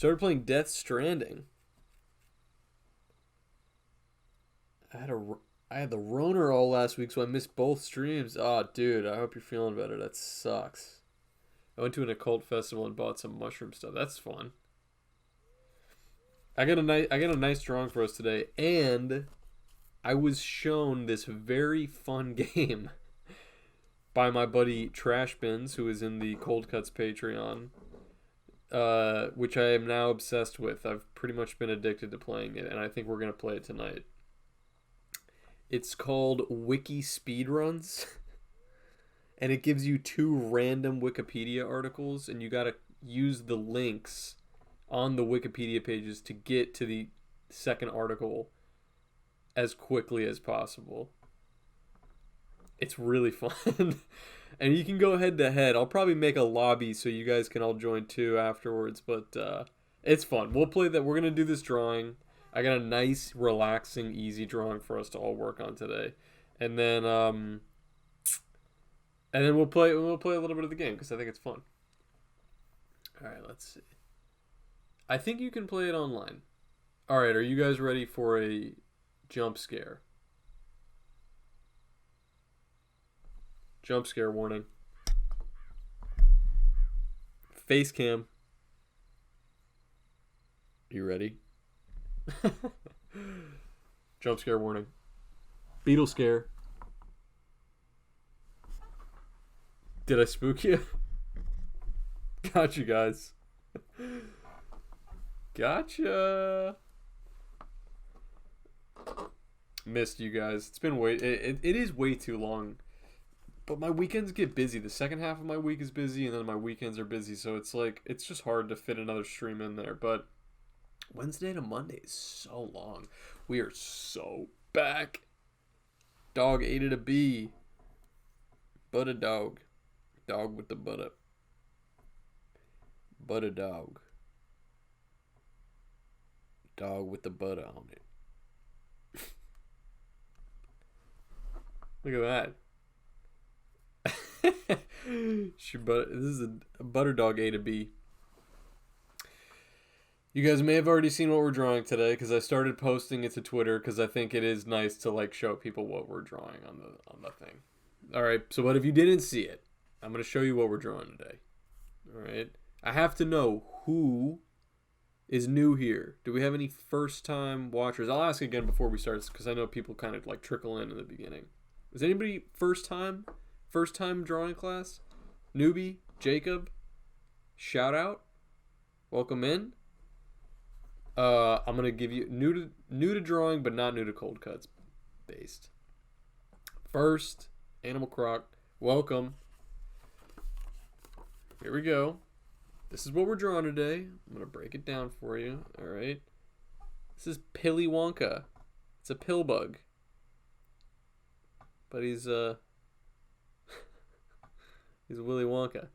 Started playing Death Stranding. I had a I had the Roner all last week, so I missed both streams. Oh, dude, I hope you're feeling better. That sucks. I went to an occult festival and bought some mushroom stuff. That's fun. I got a nice drawing for us today, and I was shown this very fun game by my buddy Trash Bins, who is in the Cold Cuts Patreon, which I am now obsessed with. I've pretty much been addicted to playing it, and I think we're gonna play it tonight. It's called Wiki Speedruns, and it gives you two random Wikipedia articles, and you gotta use the links on the Wikipedia pages to get to the second article as quickly as possible. It's really fun. And you can go head to head. I'll probably make a lobby so you guys can all join too afterwards, but it's fun. We'll play that. We're going to do this drawing. I got a nice, relaxing, easy drawing for us to all work on today. And then we'll play a little bit of the game because I think it's fun. All right, let's see. I think you can play it online. All right, are you guys ready for a jump scare? Jump scare warning. Face cam. You ready? Jump scare warning. Beetle scare. Did I spook you? Got you guys. Gotcha. Missed you guys. It's been it is way too long. But my weekends get busy. The second half of my week is busy, and then my weekends are busy. So it's like, it's just hard to fit another stream in there. But Wednesday to Monday is so long. We are so back. Dog ate a bee. But a dog. Dog with the butter. But a dog. Dog with the butter on it. Look at that. This is a butter dog A to B. You guys may have already seen what we're drawing today because I started posting it to Twitter because I think it is nice to like show people what we're drawing on the thing. All right, so what if you didn't see it? I'm going to show you what we're drawing today. All right, I have to know who is new here. Do we have any first time watchers? I'll ask again before we start because I know people kind of like trickle in the beginning. Is anybody first time drawing class? Newbie? Jacob? Shout out? Welcome in. I'm gonna give you new to drawing, but not new to cold cuts based. First, Animal Croc. Welcome. Here we go. This is what we're drawing today. I'm gonna break it down for you. All right. This is Pilly Wonka. It's a pill bug. But he's Willy Wonka.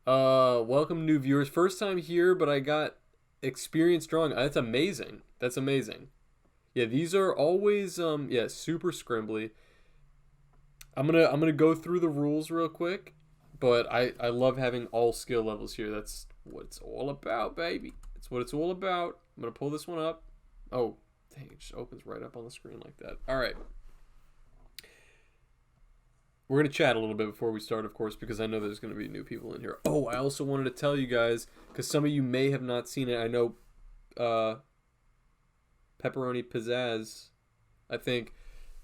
Welcome new viewers. First time here, but I got experience drawing. That's amazing. That's amazing. Yeah, these are always super scrimbly. I'm gonna go through the rules real quick, but I love having all skill levels here. That's what it's all about, baby. It's what it's all about. I'm gonna pull this one up. Oh, dang, it just opens right up on the screen like that. All right. We're going to chat a little bit before we start, of course, because I know there's going to be new people in here. Oh, I also wanted to tell you guys, because some of you may have not seen it. I know Pepperoni Pizzazz, I think,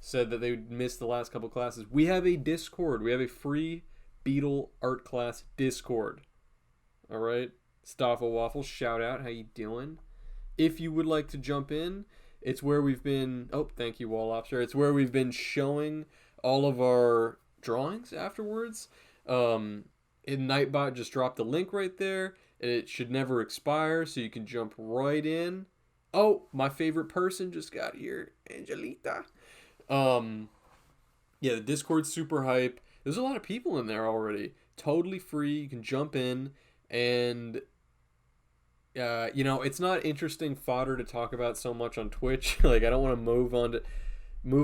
said that they missed the last couple classes. We have a Discord. We have a free Beetle art class Discord. All right? Stoffel Waffle, shout out. How you doing? If you would like to jump in, it's where we've been... Oh, thank you, Wall Lobster. It's where we've been showing all of our drawings afterwards. Nightbot just dropped the link right there. It should never expire, so you can jump right in. Oh, my favorite person just got here, Angelita. Yeah, the Discord's super hype. There's a lot of people in there already. Totally free. You can jump in, and it's not interesting fodder to talk about so much on Twitch. Like, I don't want to move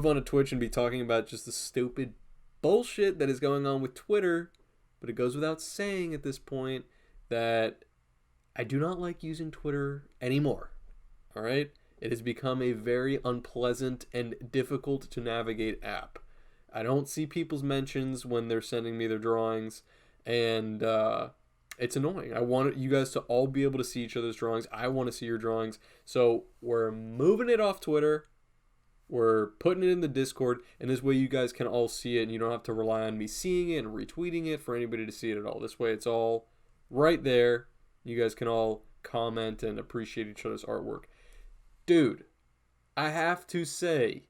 on to Twitch and be talking about just the stupid bullshit that is going on with Twitter, but it goes without saying at this point that I do not like using Twitter anymore. All right? It has become a very unpleasant and difficult to navigate app. I don't see people's mentions when they're sending me their drawings, and it's annoying. I want you guys to all be able to see each other's drawings. I want to see your drawings. So we're moving it off Twitter. We're putting it in the Discord, and this way you guys can all see it, and you don't have to rely on me seeing it and retweeting it for anybody to see it at all. This way it's all right there. You guys can all comment and appreciate each other's artwork. Dude, I have to say,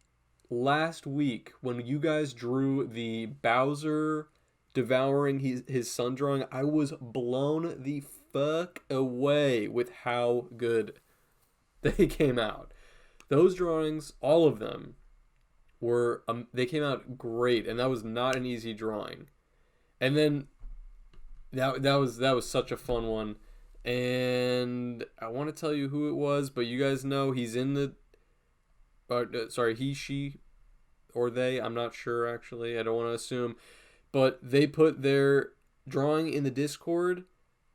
last week when you guys drew the Bowser devouring his son drawing, I was blown the fuck away with how good they came out. Those drawings, all of them, were they came out great, and that was not an easy drawing. And then that was such a fun one. And I want to tell you who it was, but you guys know he's in the he, she, or they, I'm not sure actually. I don't want to assume, but they put their drawing in the Discord,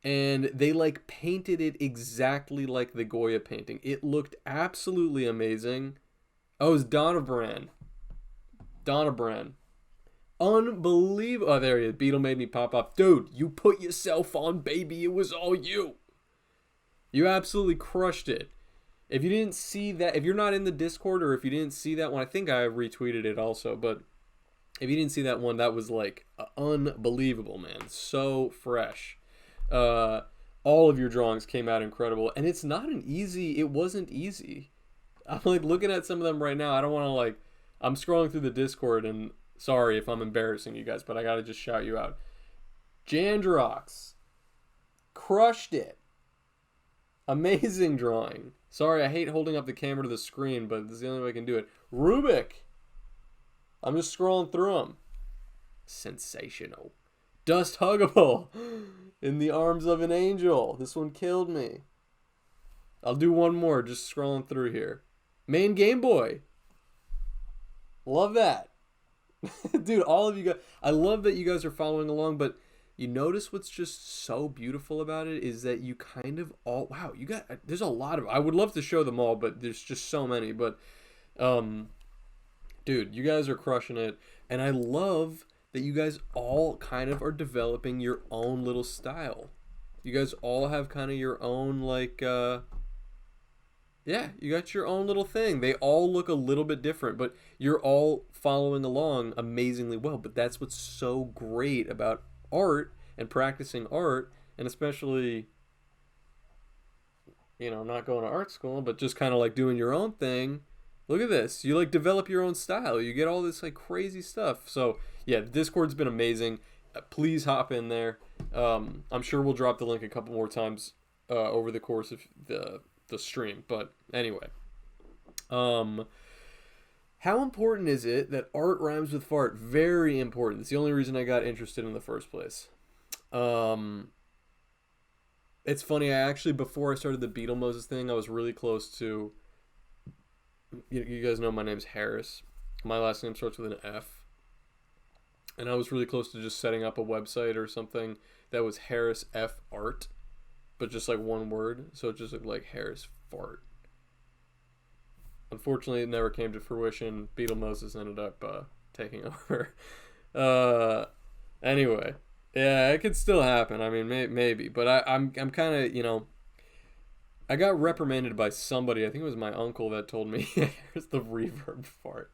and they like painted it exactly like the Goya painting. It looked absolutely amazing. Oh, it was Donovan. Unbelievable. Oh, there he is. Beetle made me pop up. Dude, you put yourself on, baby. It was all you. You absolutely crushed it. If you didn't see that, if you're not in the Discord, or if you didn't see that one, I think I retweeted it also, but if you didn't see that one, that was like unbelievable, man. So fresh. All of your drawings came out incredible, and it wasn't easy. I'm like looking at some of them right now. I don't want to I'm scrolling through the Discord, and sorry if I'm embarrassing you guys, but I gotta just shout you out. Jandrox crushed it. Amazing drawing. Sorry, I hate holding up the camera to the screen, but this is the only way I can do it. Rubik. I'm just scrolling through them. Sensational. Dust Huggable. In the Arms of an Angel. This one killed me. I'll do one more, just scrolling through here. Main Game Boy. Love that. Dude, all of you guys, I love that you guys are following along, but you notice what's just so beautiful about it is that you kind of all, wow, there's a lot of, I would love to show them all, but there's just so many, but, dude, you guys are crushing it, and I love that you guys all kind of are developing your own little style. You guys all have kind of your own, yeah, you got your own little thing. They all look a little bit different, but you're all following along amazingly well. But that's what's so great about art and practicing art, and especially, not going to art school, but just kind of like doing your own thing. Look at this. You develop your own style. You get all this crazy stuff. So yeah, the Discord's been amazing. Please hop in there. I'm sure we'll drop the link a couple more times over the course of the stream. But anyway, how important is it that art rhymes with fart? Very important. It's the only reason I got interested in the first place. It's funny, I actually, before I started the Beetle Moses thing, I was really close to, you guys know my name's Harris. My last name starts with an F. And I was really close to just setting up a website or something that was Harris F Art, but just one word, so it just looked like Harris Fart. Unfortunately, it never came to fruition. Beetle Moses ended up taking over. Anyway, yeah, it could still happen. I mean, maybe, but I'm kind of, I got reprimanded by somebody. I think it was my uncle that told me, here's the reverb fart.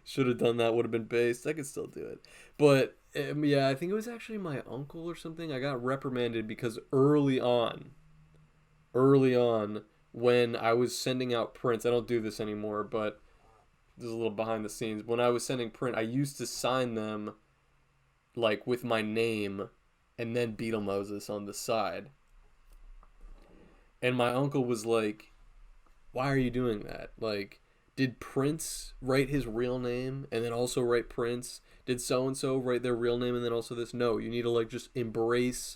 Should have done that, would have been based. I could still do it. But, yeah, I think it was actually my uncle or something. I got reprimanded because early on, when I was sending out prints, I don't do this anymore, but this is a little behind the scenes. When I was sending print, I used to sign them, with my name and then Beetle Moses on the side. And my uncle was like, why are you doing that? Did Prince write his real name and then also write Prince? Did so-and-so write their real name and then also this? No, you need to just embrace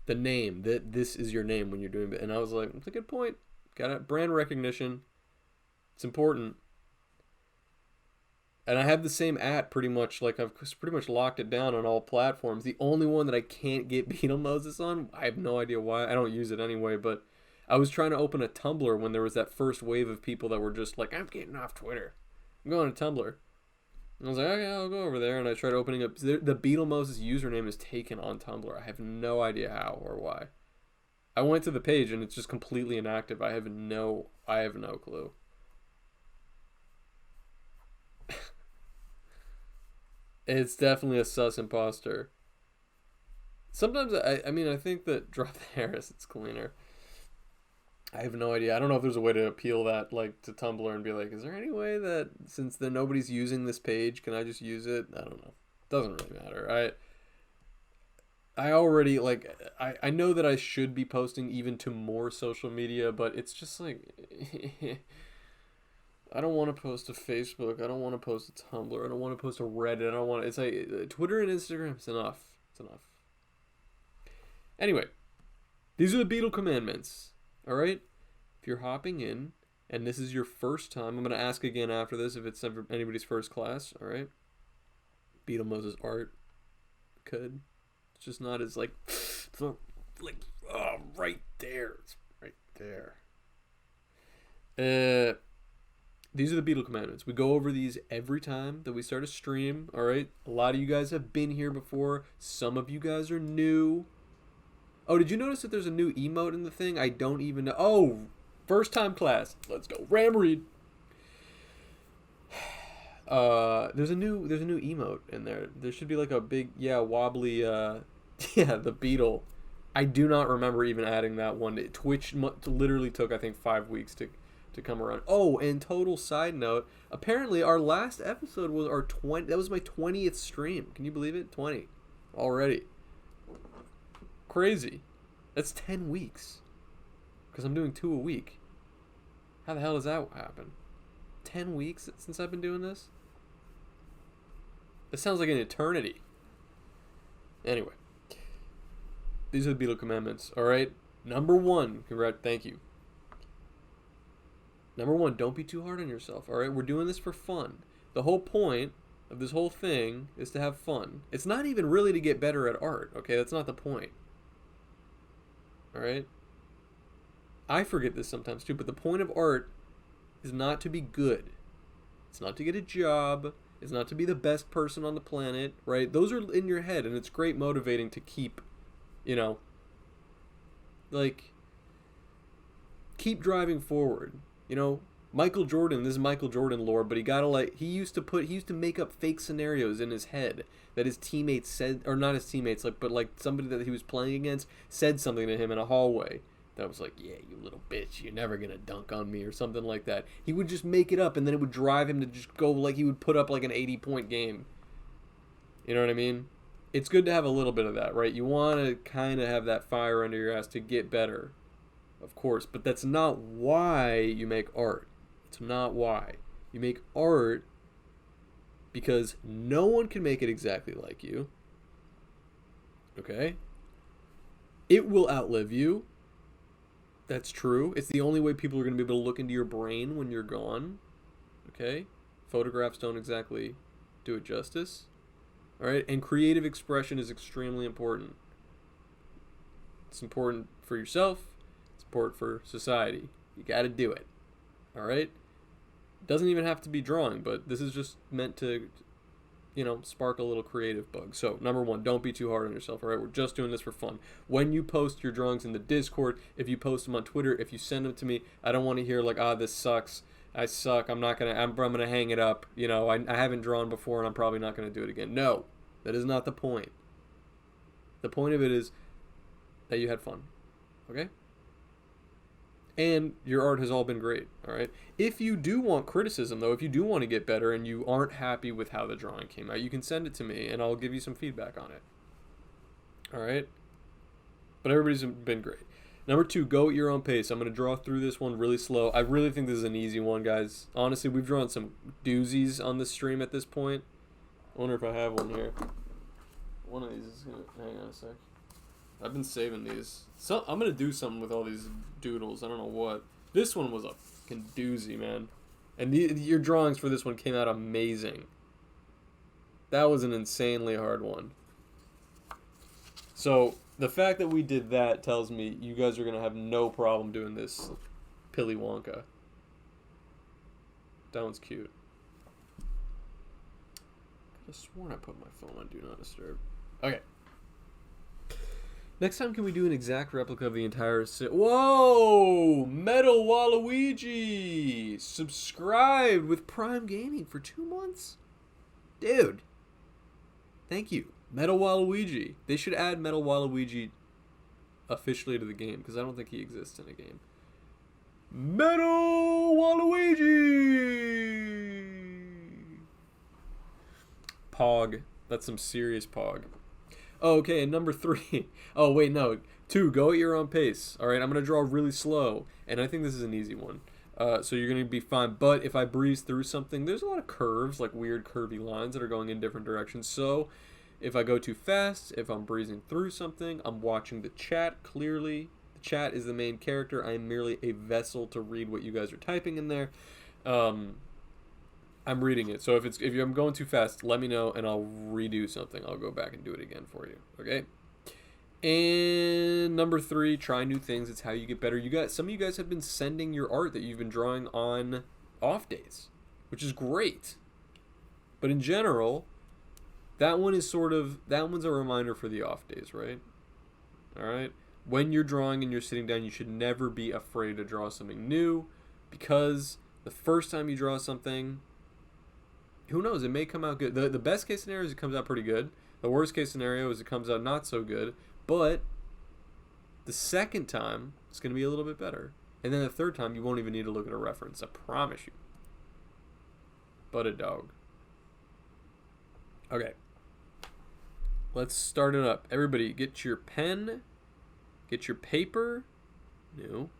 the name, that this is your name when you're doing it. And I was like, that's a good point. Got it. Brand recognition. It's important. And I have the same pretty much. Like, I've pretty much locked it down on all platforms. The only one that I can't get Beetle Moses on, I have no idea why. I don't use it anyway, but I was trying to open a Tumblr when there was that first wave of people that were just like, I'm getting off Twitter. I'm going to Tumblr. And I was like, okay, I'll go over there. And I tried opening up. The Beetle Moses username is taken on Tumblr. I have no idea how or why. I went to the page and it's just completely inactive. I have no clue. It's definitely a sus imposter. Sometimes I mean I think that drop the Harris, it's cleaner. I have no idea. I don't know if there's a way to appeal that like to Tumblr and be like, is there any way that since nobody's using this page, can I just use it? I don't know. Doesn't really matter. I already like I know that I should be posting even to more social media, but it's just like I don't want to post to Facebook. I don't want to post to Tumblr. I don't want to post to Reddit. I don't want. It's like Twitter and Instagram. It's enough. It's enough. Anyway, these are the Beetle commandments. All right. If you're hopping in and this is your first time, I'm gonna ask again after this if it's ever anybody's first class. All right. Beetle Moses art could. It's just not as like, right there. It's right there. These are the Beetle commandments. We go over these every time that we start a stream. All right. A lot of you guys have been here before. Some of you guys are new. Oh, did you notice that there's a new emote in the thing? I don't even know. Oh, first time class. Let's go. Ram read. There's a new emote in there. There should be like a big wobbly the Beetle. I do not remember even adding that one. Twitch literally took I think 5 weeks to come around. Oh, and total side note, apparently our last episode was that was my 20th stream. Can you believe it? 20 already. Crazy. That's 10 weeks. Because I'm doing 2 a week. How the hell does that happen? 10 weeks since I've been doing this? It sounds like an eternity. Anyway. These are the Beetle commandments, alright? Number 1, thank you. Number 1, don't be too hard on yourself, alright? We're doing this for fun. The whole point of this whole thing is to have fun. It's not even really to get better at art, okay? That's not the point. Alright? I forget this sometimes too, but the point of art is not to be good. It's not to get a job. It's not to be the best person on the planet, right? Those are in your head, and it's great motivating to keep, keep driving forward. Michael Jordan, this is Michael Jordan lore, but he used to make up fake scenarios in his head that his teammates said, or not his teammates, but somebody that he was playing against said something to him in a hallway that was like, yeah, you little bitch, you're never gonna dunk on me, or something like that. He would just make it up, and then it would drive him to just go, like, he would put up like an 80-point game. You know what I mean? It's good to have a little bit of that, right? You want to kind of have that fire under your ass to get better, of course, but that's not why you make art. It's not why. You make art because no one can make it exactly like you. Okay? It will outlive you. That's true. It's the only way people are going to be able to look into your brain when you're gone. Okay? Photographs don't exactly do it justice. Alright? And creative expression is extremely important. It's important for yourself. It's important for society. You got to do it. Alright? Doesn't even have to be drawing, but this is just meant to, spark a little creative bug. So, number 1, don't be too hard on yourself, alright? We're just doing this for fun. When you post your drawings in the Discord, if you post them on Twitter, if you send them to me, I don't want to hear like, this sucks. I suck. I'm gonna hang it up. I haven't drawn before and I'm probably not gonna do it again. No, that is not the point. The point of it is that you had fun. Okay? And your art has all been great, all right? If you do want criticism, though, if you do want to get better and you aren't happy with how the drawing came out, you can send it to me and I'll give you some feedback on it. All right? But everybody's been great. Number 2, go at your own pace. I'm going to draw through this one really slow. I really think this is an easy one, guys. Honestly, we've drawn some doozies on this stream at this point. I wonder if I have one here. One of these is going to... Hang on a sec. I've been saving these. So I'm gonna do something with all these doodles. I don't know what. This one was a fucking doozy, man. And your drawings for this one came out amazing. That was an insanely hard one. So the fact that we did that tells me you guys are going to have no problem doing this Pilly Wonka. That one's cute. I could have sworn I put my phone on Do Not Disturb. Okay. Next time, can we do an exact replica of the entire Whoa! Metal Waluigi! Subscribed with Prime Gaming for 2 months? Dude. Thank you. Metal Waluigi. They should add Metal Waluigi officially to the game, because I don't think he exists in a game. Metal Waluigi! Pog. That's some serious pog. Oh, okay, and number 3. Oh, wait, no. 2, go at your own pace. All right, I'm going to draw really slow, and I think this is an easy one. So you're going to be fine. But if I breeze through something, there's a lot of curves, like weird curvy lines that are going in different directions. So if I go too fast, if I'm breezing through something, I'm watching the chat clearly. The chat is the main character. I am merely a vessel to read what you guys are typing in there. I'm reading it. So if I'm going too fast, let me know and I'll redo something. I'll go back and do it again for you. Okay? And number 3, try new things. It's how you get better. Some of you guys have been sending your art that you've been drawing on off days, which is great. But in general, that one's a reminder for the off days, right? All right? When you're drawing and you're sitting down, you should never be afraid to draw something new, because the first time you draw something, who knows, it may come out good. The best case scenario is it comes out pretty good. The worst case scenario is it comes out not so good. But the second time, it's going to be a little bit better. And then the third time, you won't even need to look at a reference. I promise you. But a dog. Okay. Let's start it up. Everybody, get your pen. Get your paper. New.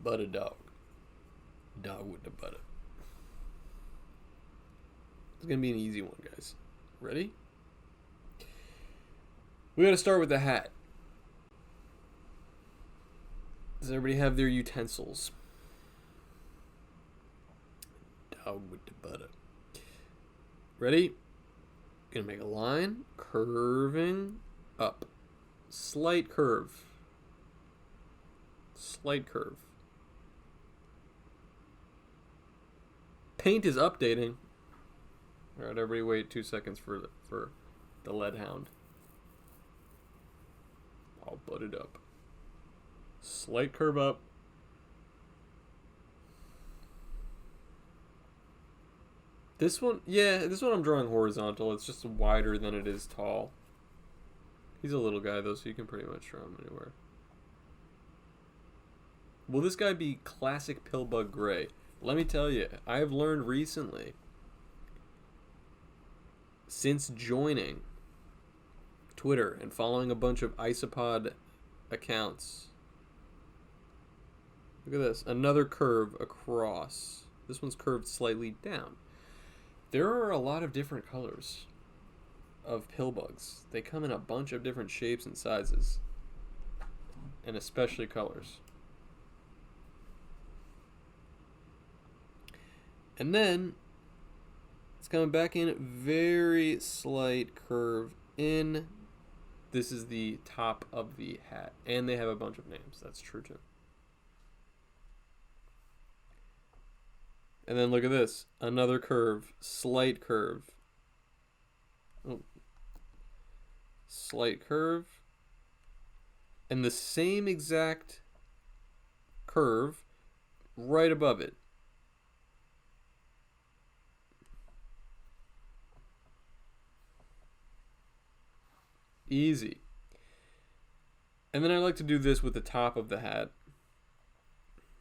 But a dog. Dog with the butter. It's going to be an easy one, guys. Ready? We got to start with the hat. Does everybody have their utensils? Dog with the butter. Ready? Gonna make a line, curving up. Slight curve. Slight curve. Paint is updating. All right, everybody wait 2 seconds for the lead hound. I'll butt it up. Slight curve up. This one I'm drawing horizontal. It's just wider than it is tall. He's a little guy though, so you can pretty much draw him anywhere. Will this guy be classic Pillbug Gray? Let me tell you, I have learned recently, since joining Twitter and following a bunch of Isopod accounts. Look at this. Another curve across. This one's curved slightly down. There are a lot of different colors of Pillbugs. They come in a bunch of different shapes and sizes. And especially colors. And then it's coming back in, very slight curve in. This is the top of the hat. And they have a bunch of names. That's true too. And then look at this. Another curve. Slight curve. Oh. Slight curve. And the same exact curve right above it. Easy. And then I like to do this with the top of the hat,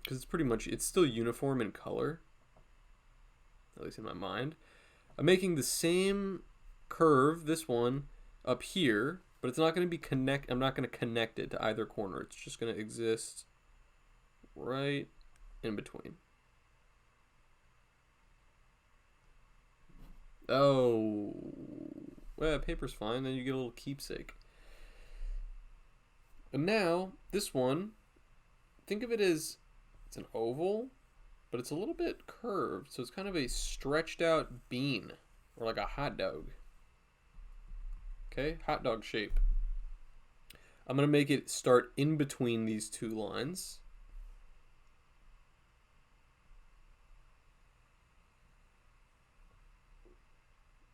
because it's still uniform in color, at least in my mind. I'm making the same curve, this one, up here, but it's not going to be I'm not going to connect it to either corner. It's just going to exist right in between. Oh, well, paper's fine. Then you get a little keepsake. And now, this one, think of it as it's an oval, but it's a little bit curved. So it's kind of a stretched out bean, or like a hot dog. Okay, hot dog shape. I'm going to make it start in between these two lines.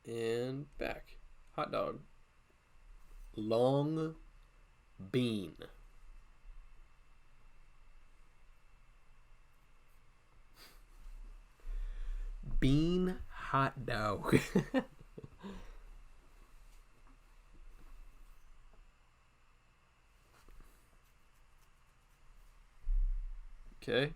And back. Hot dog. Long bean. Bean hot dog. Okay.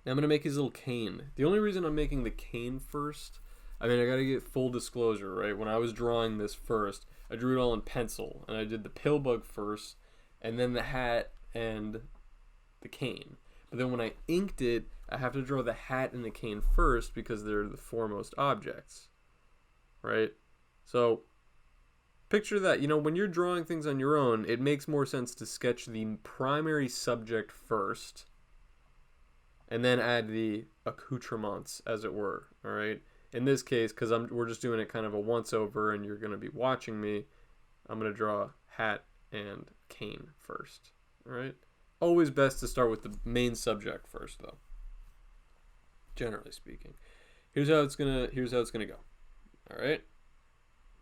Now I'm going to make his little cane. The only reason I'm making the cane first, I mean, I got to get full disclosure, right? When I was drawing this first, I drew it all in pencil, and I did the pill bug first, and then the hat and the cane. But then when I inked it, I have to draw the hat and the cane first because they're the foremost objects, right? So picture that, when you're drawing things on your own, it makes more sense to sketch the primary subject first and then add the accoutrements, as it were, all right? In this case, because we're just doing it kind of a once-over and you're going to be watching me, I'm going to draw hat and cane first, all right? Always best to start with the main subject first, though, generally speaking. Here's how it's gonna go, all right?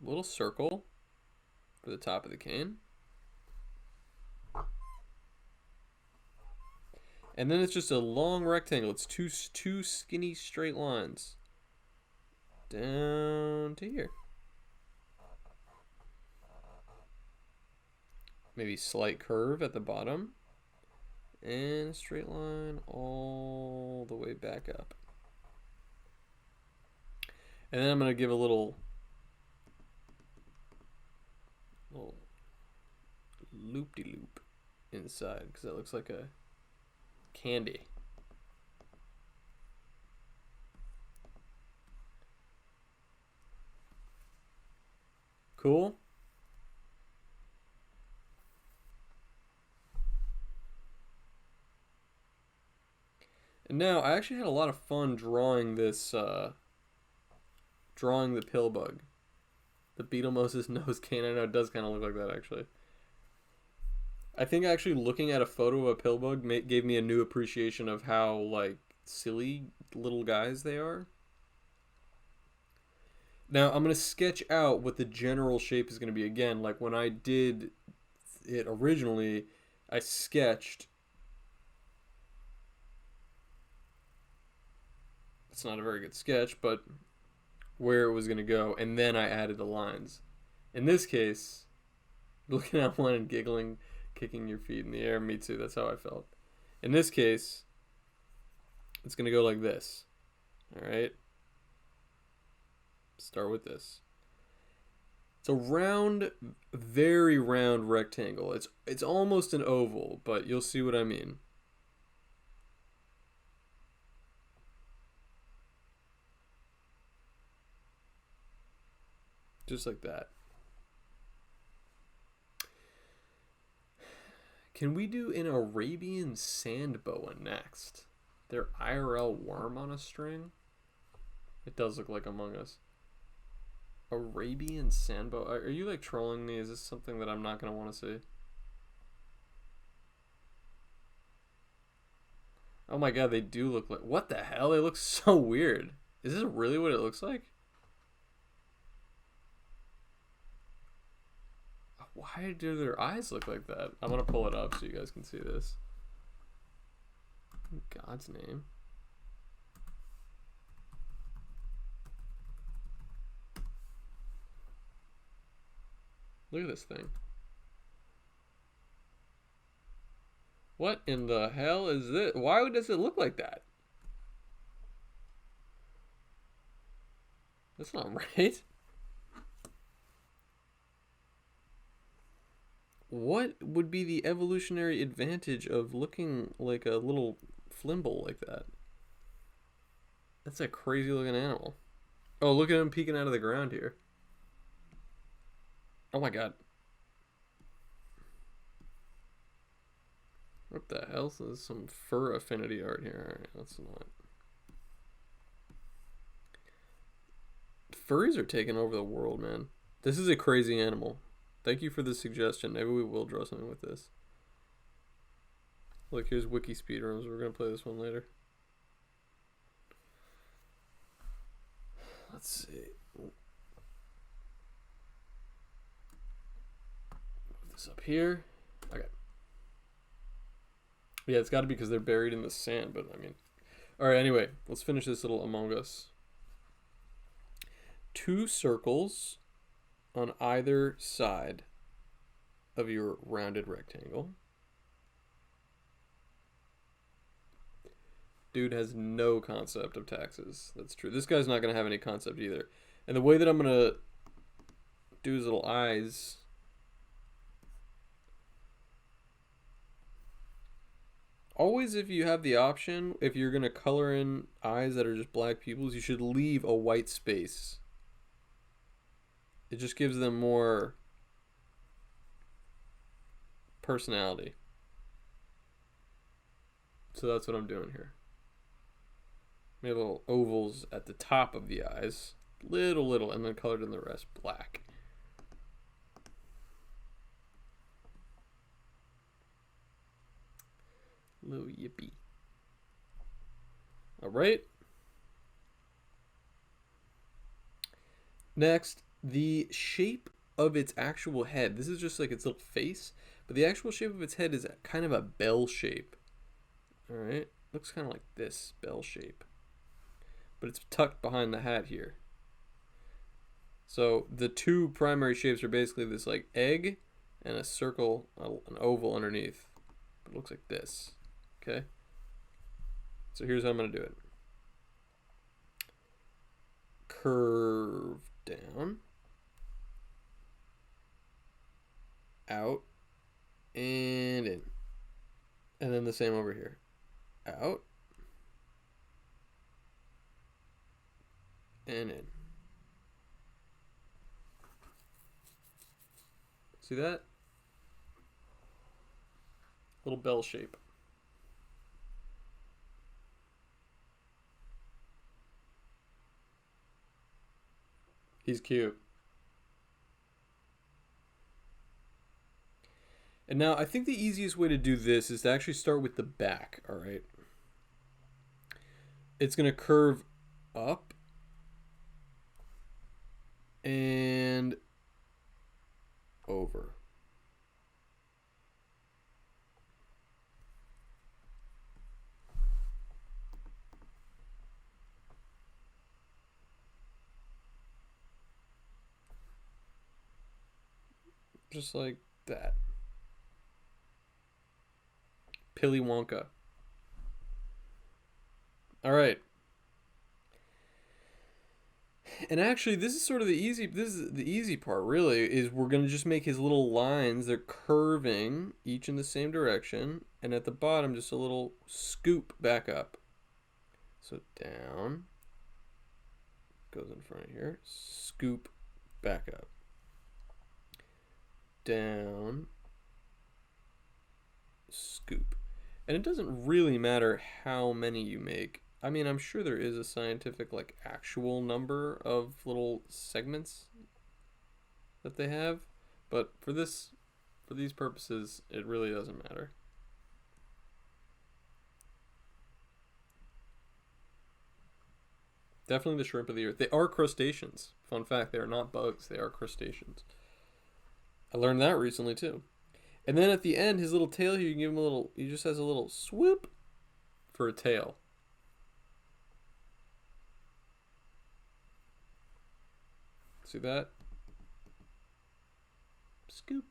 Little circle for the top of the cane. And then it's just a long rectangle. It's two skinny straight lines down to here. Maybe slight curve at the bottom. And a straight line all the way back up. And then I'm going to give a little loop-de-loop inside because that looks like a candy. Cool. And now I actually had a lot of fun drawing this, drawing the pill bug. The Beetlemose's nose cane. I know it does kind of look like that actually. I think actually looking at a photo of a pill bug gave me a new appreciation of how like silly little guys they are. Now I'm going to sketch out what the general shape is going to be again. Like when I did it originally, I sketched. It's not a very good sketch, but where it was going to go, and then I added the lines. In this case, looking at one and giggling, kicking your feet in the air, me too, that's how I felt. In this case, it's going to go like this. All right? Start with this. It's a round, very round rectangle. It's almost an oval, but you'll see what I mean. Just like that. Can we do an Arabian sand boa next? Their IRL worm on a string? It does look like Among Us. Arabian sand boa. Are you like trolling me? Is this something that I'm not going to want to see? Oh my god, they do look like... What the hell? They look so weird. Is this really what it looks like? Why do their eyes look like that? I'm going to pull it up so you guys can see this. In God's name. Look at this thing. What in the hell is this? Why does it look like that? That's not right. What would be the evolutionary advantage of looking like a little flimble like that? That's a crazy looking animal. Oh, look at him peeking out of the ground here. Oh my god. What the hell? So there's some fur affinity art here. Alright, that's not. Furries are taking over the world, man. This is a crazy animal. Thank you for the suggestion. Maybe we will draw something with this. Look, here's wiki speedruns. We're gonna play this one later. Let's see. Move this up here. Okay. Yeah, it's got to be because they're buried in the sand, but I mean. Alright, anyway, let's finish this little Among Us. 2 circles on either side of your rounded rectangle. Dude has no concept of taxes. That's true. This guy's not going to have any concept either. And the way that I'm going to do his little eyes... Always, if you have the option, if you're going to color in eyes that are just black pupils, you should leave a white space. It just gives them more personality. So that's what I'm doing here. Made little ovals at the top of the eyes. Little, and then colored in the rest black. Little yippee. Alright. Next, the shape of its actual head. This is just like its little face, but the actual shape of its head is kind of a bell shape. Alright. Looks kind of like this bell shape. But it's tucked behind the hat here. So the 2 primary shapes are basically this like egg and a circle, an oval underneath. It looks like this. Okay. So here's how I'm going to do it. Curve down. Out. And in. And then the same over here. Out. And in. See that? Little bell shape. He's cute. And now I think the easiest way to do this is to actually start with the back, all right? It's going to curve up and over. Just like that. Pilly Wonka. All right. And actually, this is sort of the easy part, really, is we're going to just make his little lines. They're curving, each in the same direction. And at the bottom, just a little scoop back up. So down. Goes in front of here. Scoop back up. Down. Scoop. And it doesn't really matter how many you make. I mean, I'm sure there is a scientific, like, actual number of little segments that they have, but for these purposes, it really doesn't matter. Definitely the shrimp of the earth. They are crustaceans. Fun fact, they are not bugs. They are crustaceans. I learned that recently, too. And then at the end, his little tail here, you can give him a little, he just has a little swoop for a tail. See that? Scoop.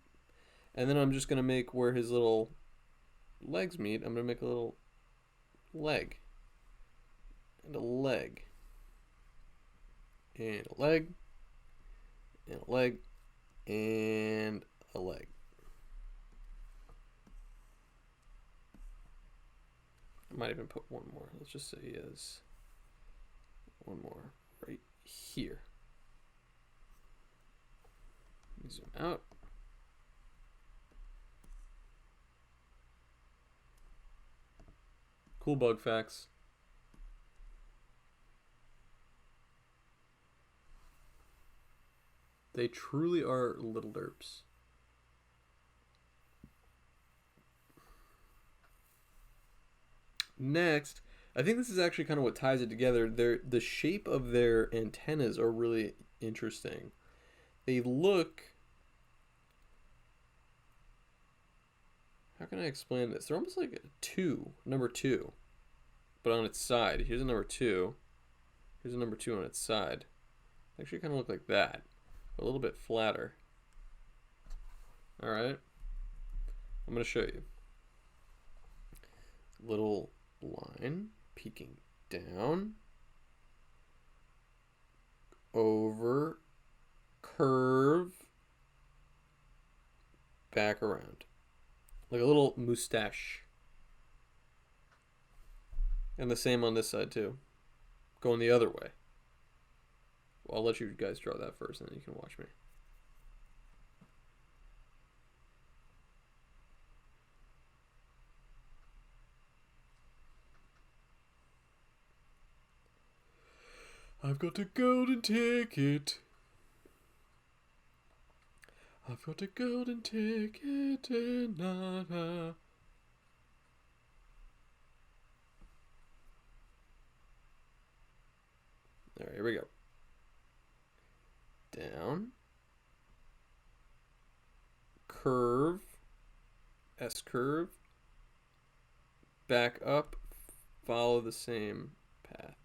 And then I'm just going to make where his little legs meet, I'm going to make a little leg. And a leg. And a leg. And a leg. And a leg. I might even put one more. Let's just say he has one more right here. Let me zoom out. Cool bug facts. They truly are little derps. Next, I think this is actually kind of what ties it together. The shape of their antennas are really interesting. They look. How can I explain this? They're almost like a two, number two, but on its side. Here's a number two. Here's a number two on its side. They actually kind of look like that, but a little bit flatter. All right, I'm gonna show you. Little line peeking down, over, curve, back around. Like a little mustache. And the same on this side too. Going the other way. Well, I'll let you guys draw that first and then you can watch me. I've got a golden ticket. I've got a golden ticket and Alright, here we go. Down. Curve. S curve. Back up. Follow the same path.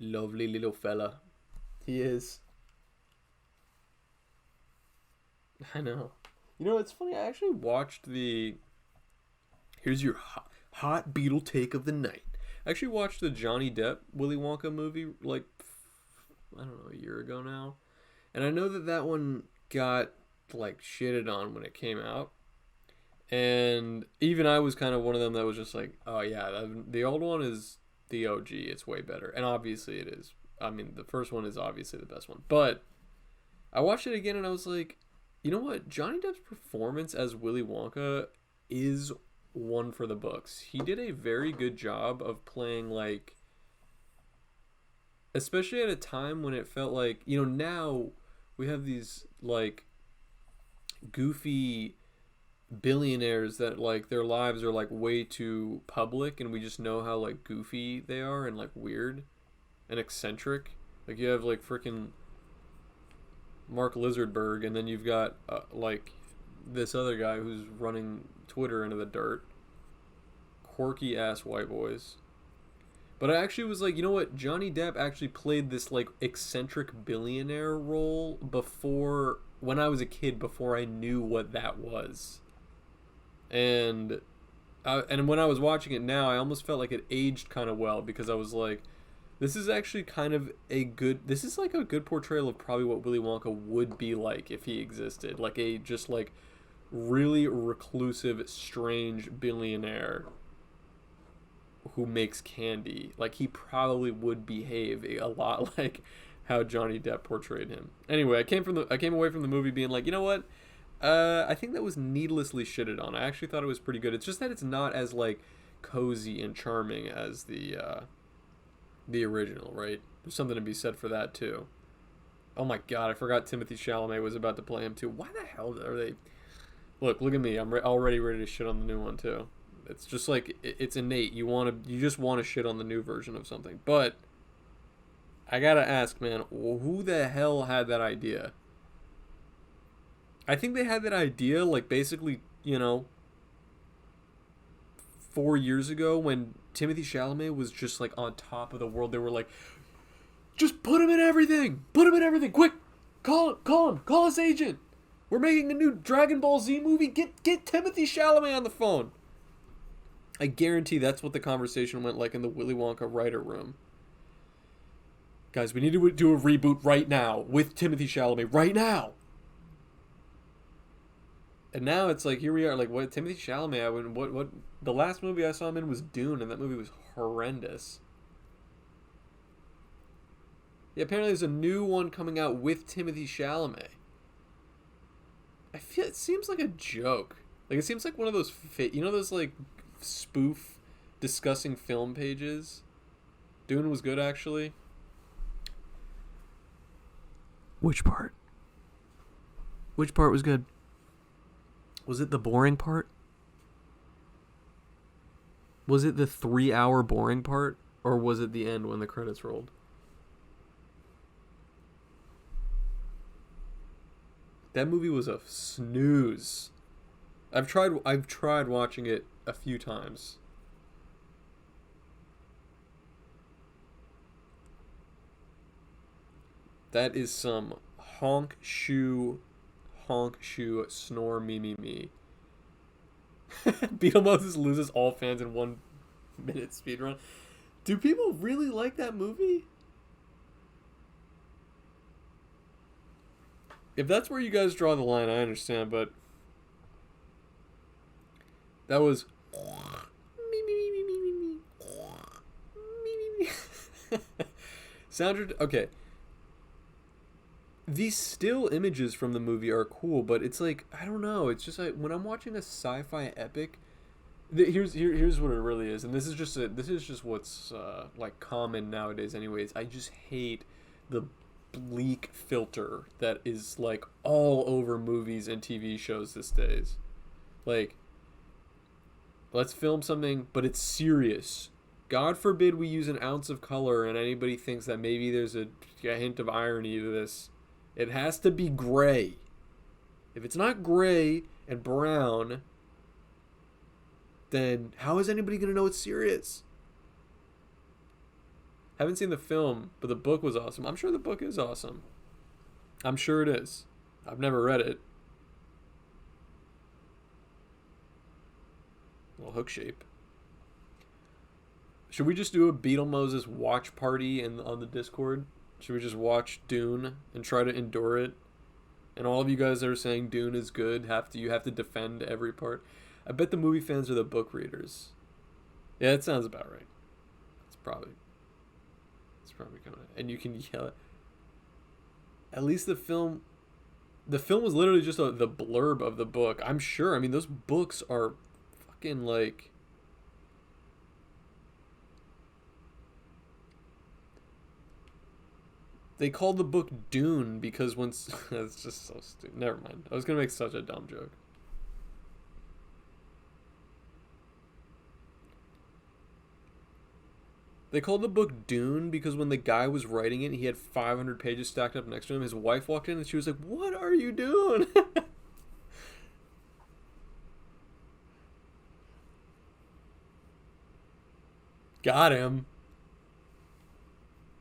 Lovely little fella. He is. I know. You know, it's funny. I actually watched the. Here's your hot Beetle take of the night. I actually watched the Johnny Depp Willy Wonka movie like, I don't know, a year ago now. And I know that one got like shitted on when it came out. And even I was kind of one of them that was just like, oh yeah, the old one is the OG. It's way better. And obviously it is. I mean, the first one is obviously the best one. But I watched it again and I was like, you know what? Johnny Depp's performance as Willy Wonka is one for the books. He did a very good job of playing, like, especially at a time when it felt like, you know, now we have these like goofy billionaires that like their lives are like way too public and we just know how like goofy they are and like weird and eccentric. Like you have like freaking Mark Lizardberg, and then you've got like this other guy who's running Twitter into the dirt. Quirky ass white boys. But I actually was like, you know what? Johnny Depp actually played this like eccentric billionaire role before, when I was a kid, before I knew what that was. And when I was watching it now, I almost felt like it aged kind of well because I was like, this is actually kind of this is like a good portrayal of probably what Willy Wonka would be like if he existed. Like a just like really reclusive, strange billionaire who makes candy. Like he probably would behave a lot like how Johnny Depp portrayed him. Anyway, I came away from the movie being like, you know what? I think that was needlessly shitted on. I actually thought it was pretty good. It's just that it's not as like cozy and charming as the original, right? There's something to be said for that too. Oh my god, I forgot Timothée Chalamet was about to play him too. Why the hell are they? Look at me. I'm already ready to shit on the new one too. It's just like it's innate. You just want to shit on the new version of something. But I gotta ask, man, who the hell had that idea? I think they had that idea like basically, you know, 4 years ago when Timothée Chalamet was just like on top of the world. They were like, just put him in everything. Put him in everything. Quick. Call him. Call his agent. We're making a new Dragon Ball Z movie. Get Timothée Chalamet on the phone. I guarantee that's what the conversation went like in the Willy Wonka writer room. Guys, we need to do a reboot right now with Timothée Chalamet right now. And now it's like, here we are, like, what, Timothée Chalamet, what, the last movie I saw him in was Dune, and that movie was horrendous. Yeah, apparently there's a new one coming out with Timothée Chalamet. It seems like a joke. Like it seems like one of those those like spoof discussing film pages. Dune was good actually. Which part? Which part was good? Was it the boring part? Was it the 3-hour boring part? Or was it the end when the credits rolled? That movie was a snooze. I've tried watching it a few times. That is some honk shoe snore me. Beetle Moses loses all fans in 1 minute speedrun. Do people really like that movie? If that's where you guys draw the line, I understand, but that was sounded okay. These still images from the movie are cool, but it's like I don't know. It's just like when I'm watching a sci-fi epic. Here's what it really is, and this is just what's like common nowadays. Anyways, I just hate the bleak filter that is like all over movies and TV shows these days. Like, let's film something, but it's serious. God forbid we use an ounce of color, and anybody thinks that maybe there's a hint of irony to this. It has to be gray. If it's not gray and brown, then how is anybody going to know it's serious? Haven't seen the film, but the book was awesome. I'm sure the book is awesome. I'm sure it is. I've never read it. Little hook shape. Should we just do a Beetle Moses watch party on the Discord? Should we just watch Dune and try to endure it? And all of you guys that are saying Dune is good, you have to defend every part. I bet the movie fans are the book readers. Yeah, that sounds about right. It's probably kind of, and you can yell it. At least the film was literally just the blurb of the book. I'm sure. I mean, those books are fucking like. They called the book Dune because once it's just so stupid. Never mind. I was gonna make such a dumb joke. They called the book Dune because when the guy was writing it, he had 500 pages stacked up next to him. His wife walked in and she was like, "What are you doing?" Got him.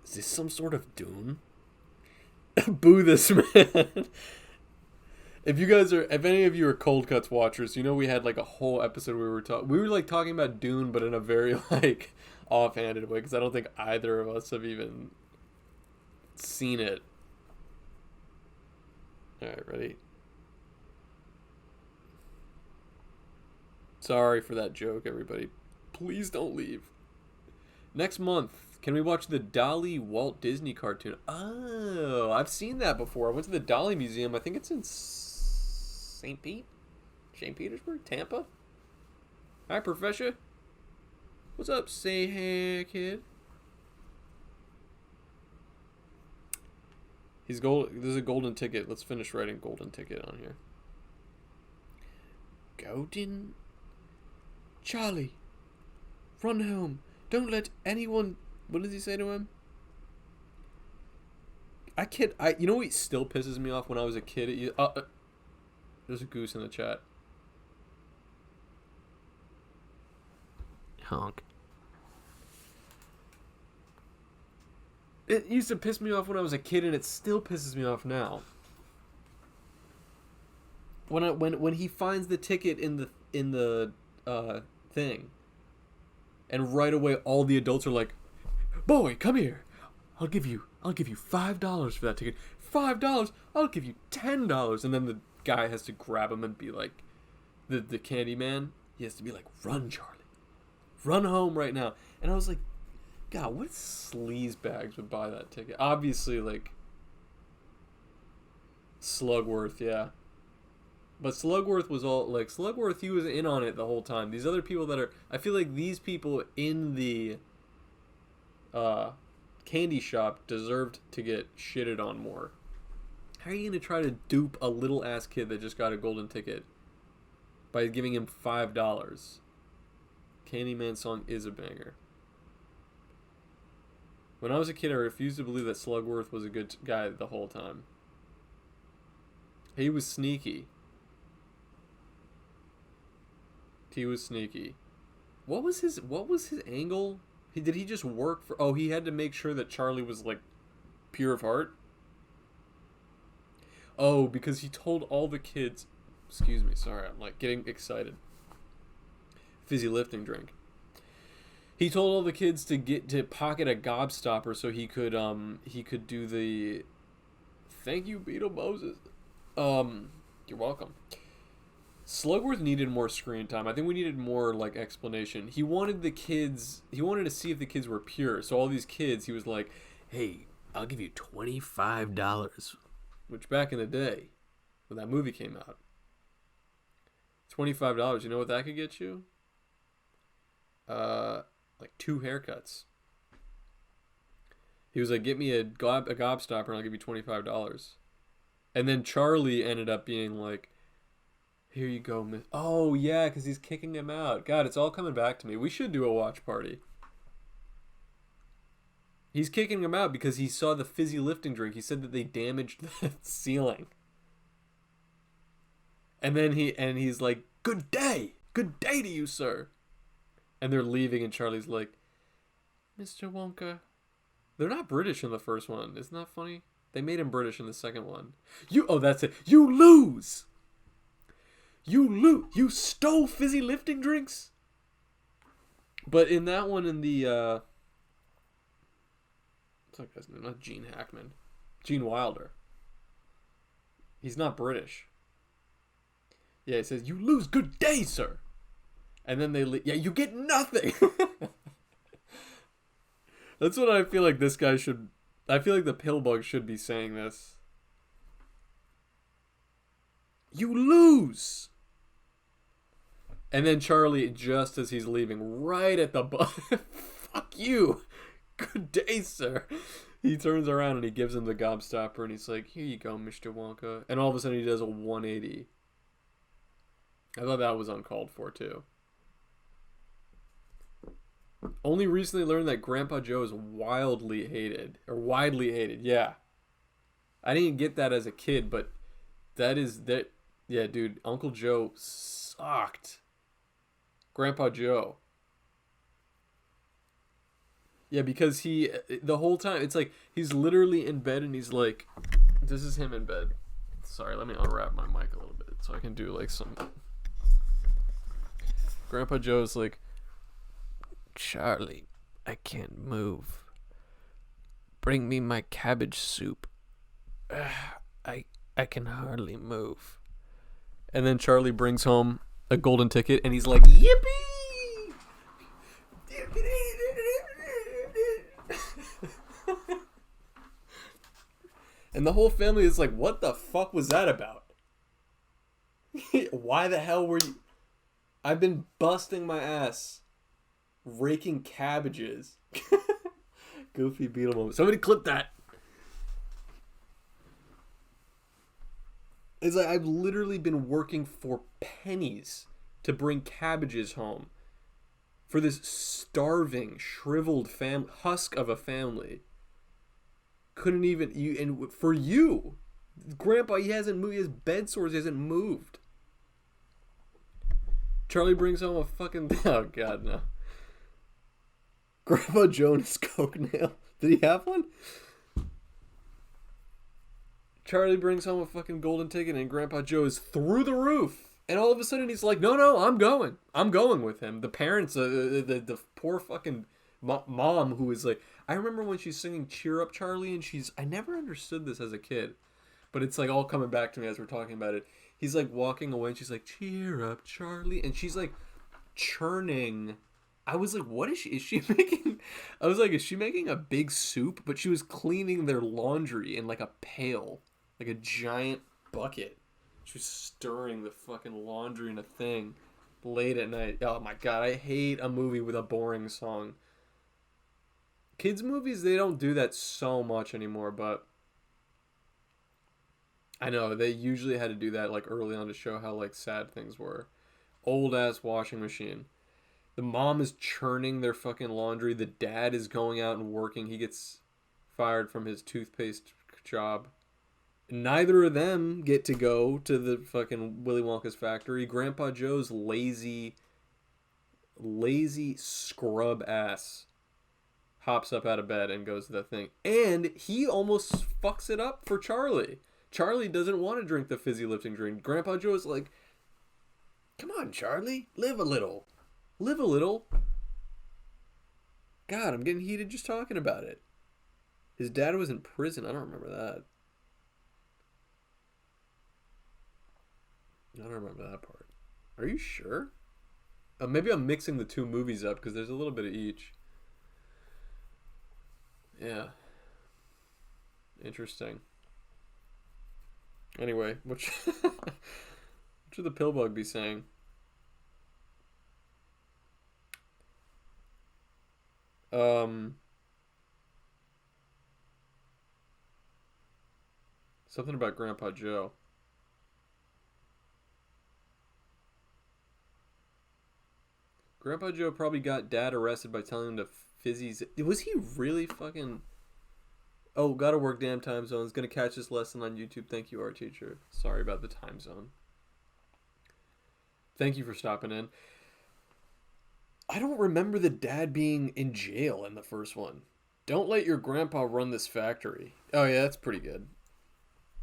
Is this some sort of Dune? Boo this man. If any of you are Cold Cuts watchers, you know we had like a whole episode where we were like talking about Dune, but in a very like offhanded way, because I don't think either of us have even seen it. All right, ready? Sorry for that joke, everybody. Please don't leave. Next month, can we watch the Dolly Walt Disney cartoon? Oh, I've seen that before. I went to the Dolly Museum. I think it's in St. Petersburg, Tampa. Hi, Professor. What's up, say hey, kid? There's a golden ticket. Let's finish writing golden ticket on here. Golden. Charlie, run home. Don't let anyone. What does he say to him? You know what still pisses me off when I was a kid? There's a goose in the chat. Honk. It used to piss me off when I was a kid, and it still pisses me off now. When he finds the ticket in the thing, and right away all the adults are like, "Boy, come here. I'll give you $5 for that ticket. $5. I'll give you $10." And then the guy has to grab him and be like, the candy man. He has to be like, "Run, Charlie. Run home right now." And I was like, God, what sleazebags would buy that ticket? Obviously, like, Slugworth, yeah. But Slugworth was all like Slugworth. He was in on it the whole time. These other people that are, I feel like these people in the candy shop deserved to get shitted on more. How are you gonna try to dupe a little ass kid that just got a golden ticket by giving him $5? Candyman song is a banger. When I was a kid, I refused to believe that Slugworth was a good guy the whole time. He was sneaky. He was sneaky. What was his angle? Did he just work for... Oh, he had to make sure that Charlie was, like, pure of heart? Oh, because he told all the kids... Excuse me, sorry, I'm, like, getting excited. Fizzy lifting drink. He told all the kids to get to pocket a gobstopper so he could do the... Thank you, Beetle Moses. You're welcome. Slugworth needed more screen time. I think we needed more, like, explanation. He wanted to see if the kids were pure. So all these kids, he was like, hey, I'll give you $25. Which back in the day, when that movie came out, $25, you know what that could get you? Like 2 haircuts. He was like, get me a gobstopper and I'll give you $25. And then Charlie ended up being like, here you go, miss. Oh, yeah, because he's kicking him out. God, it's all coming back to me. We should do a watch party. He's kicking him out because he saw the fizzy lifting drink. He said that they damaged the ceiling. And then he's like, good day to you, sir. And they're leaving, and Charlie's like, Mr. Wonka. They're not British in the first one. Isn't that funny? They made him British in the second one. Oh, that's it. You lose. You stole fizzy lifting drinks? But in that one, in the, what's that guy's name? Not Gene Hackman. Gene Wilder. He's not British. Yeah, he says, you lose. Good day, sir. And then yeah, you get nothing. That's what I feel like this guy should, I feel like the Pillbug should be saying this. You lose. And then Charlie, just as he's leaving, right at the fuck you. Good day, sir. He turns around and he gives him the gobstopper and he's like, here you go, Mr. Wonka. And all of a sudden he does a 180. I thought that was uncalled for, too. Only recently learned that Grandpa Joe is widely hated. Yeah. I didn't get that as a kid, but that. Yeah, dude, Uncle Joe sucked. Grandpa Joe. Yeah, because the whole time, it's like, he's literally in bed and he's like, this is him in bed. Sorry, let me unwrap my mic a little bit so I can do like some. Grandpa Joe's like, Charlie, I can't move. Bring me my cabbage soup. I can hardly move. And then Charlie brings home a golden ticket and he's like, yippee! And the whole family is like, what the fuck was that about? Why the hell were you... I've been busting my ass raking cabbages. Goofy Beetle moment. Somebody clip that. It's like I've literally been working for pennies to bring cabbages home for this starving, shriveled husk of a family. Couldn't even and for you, Grandpa, he hasn't moved. He has bed sores. He hasn't moved. Charlie brings home a fucking... Oh, God, no. Grandpa Jonas Coke nail. Did he have one? Charlie brings home a fucking golden ticket and Grandpa Joe is through the roof. And all of a sudden he's like, no, I'm going. I'm going with him. The parents, the poor fucking mom who is like... I remember when she's singing Cheer Up, Charlie, and I never understood this as a kid. But it's like all coming back to me as we're talking about it. He's like walking away and she's like, cheer up, Charlie. And she's like churning. I was like, what is she? Is she making... I was like, is she making a big soup? But she was cleaning their laundry in like a pail. Like a giant bucket. She was stirring the fucking laundry in a thing late at night. Oh my god, I hate a movie with a boring song. Kids movies, they don't do that so much anymore, but I know they usually had to do that like early on to show how like sad things were. Old ass washing machine. The mom is churning their fucking laundry. The dad is going out and working. He gets fired from his toothpaste job. Neither of them get to go to the fucking Willy Wonka's factory. Grandpa Joe's lazy scrub ass hops up out of bed and goes to the thing. And he almost fucks it up for Charlie. Charlie doesn't want to drink the fizzy lifting drink. Grandpa Joe is like, come on, Charlie, live a little. Live a little. God, I'm getting heated just talking about it. His dad was in prison. I don't remember that. I don't remember that part. Are you sure? Maybe I'm mixing the two movies up because there's a little bit of each. Yeah. Interesting. Anyway, what should the Pillbug be saying? Something about Grandpa Joe. Grandpa Joe probably got Dad arrested by telling him to fizzies. Was he really fucking... Oh, gotta work damn time zones. Gonna catch this lesson on YouTube. Thank you, our teacher. Sorry about the time zone. Thank you for stopping in. I don't remember the dad being in jail in the first one. Don't let your grandpa run this factory. Oh yeah, that's pretty good.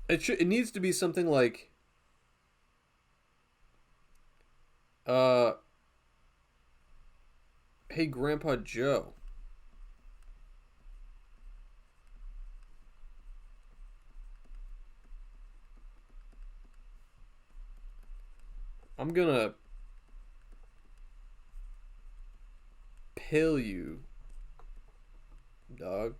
It needs to be something like... Hey, Grandpa Joe. I'm gonna pill you, dog.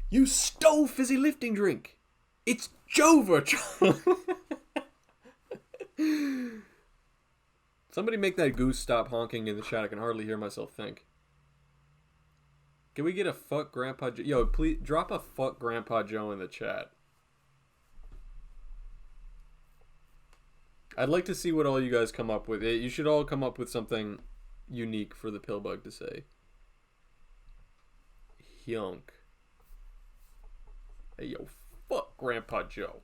You stole fizzy lifting drink. It's Jova. Somebody make that goose stop honking in the chat. I can hardly hear myself think. Can we get a fuck Grandpa Joe? Yo, please drop a fuck Grandpa Joe in the chat. I'd like to see what all you guys come up with. You should all come up with something unique for the Pillbug to say. Hyunk. Hey, yo, fuck Grandpa Joe.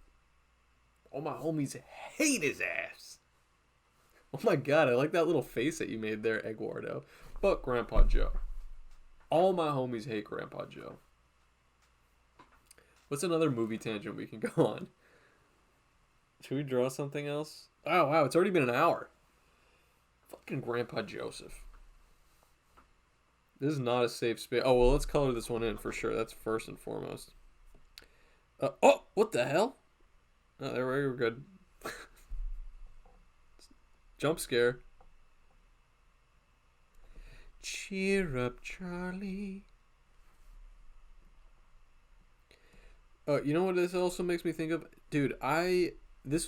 All my homies hate his ass. Oh my god, I like that little face that you made there, Eduardo. Fuck Grandpa Joe. All my homies hate Grandpa Joe. What's another movie tangent we can go on? Should we draw something else? Oh, wow, it's already been an hour. Fucking Grandpa Joseph. This is not a safe space. Oh, well, let's color this one in for sure. That's first and foremost. Oh, what the hell? Oh, there we go. We're good. Jump scare. Cheer up, Charlie. You know what this also makes me think of? Dude, here's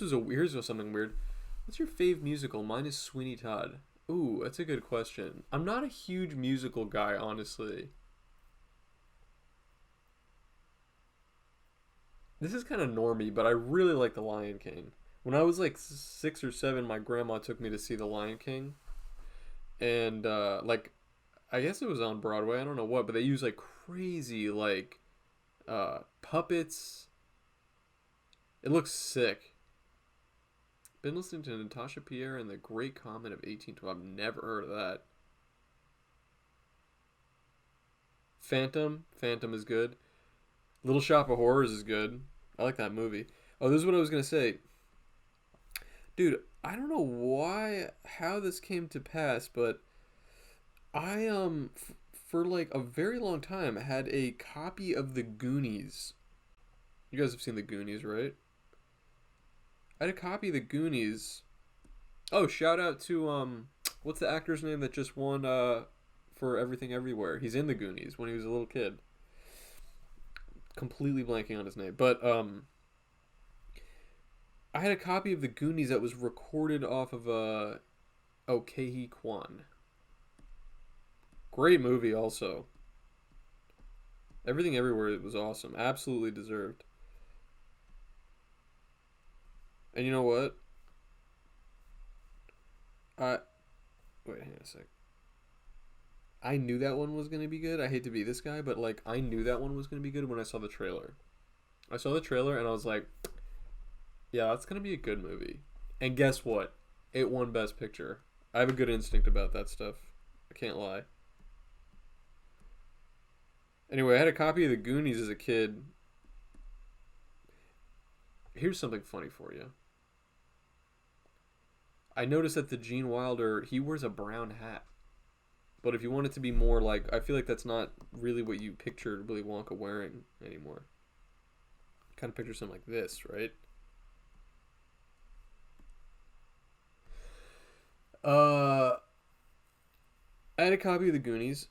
something weird. What's your fave musical? Mine is Sweeney Todd. Ooh, that's a good question. I'm not a huge musical guy, honestly. This is kind of normie, but I really like The Lion King. When I was like 6 or 7, my grandma took me to see The Lion King. And, I guess it was on Broadway. I don't know what, but they use, like, crazy, like, puppets. It looks sick. Been listening to Natasha Pierre and the Great Comet of 1812. I've never heard of that. Phantom is good. Little Shop of Horrors is good. I like that movie. Oh, this is what I was going to say. Dude, I don't know how this came to pass, but I, for like a very long time, had a copy of The Goonies. You guys have seen The Goonies, right? I had a copy of The Goonies. Oh, shout out to, what's the actor's name that just won, for Everything Everywhere. He's in the Goonies when he was a little kid. Completely blanking on his name. But I had a copy of the Goonies that was recorded off of Kehi Kwan. Great movie also. Everything Everywhere was awesome. Absolutely deserved. And you know what? Wait, hang on a sec. I knew that one was going to be good. I hate to be this guy, but like I knew that one was going to be good when I saw the trailer. I saw the trailer and I was like, yeah, that's going to be a good movie. And guess what? It won Best Picture. I have a good instinct about that stuff. I can't lie. Anyway, I had a copy of The Goonies as a kid. Here's something funny for you. I noticed that the Gene Wilder, he wears a brown hat. But if you want it to be more like, I feel like that's not really what you pictured Willy Wonka wearing anymore. You kind of picture something like this, right? I had a copy of The Goonies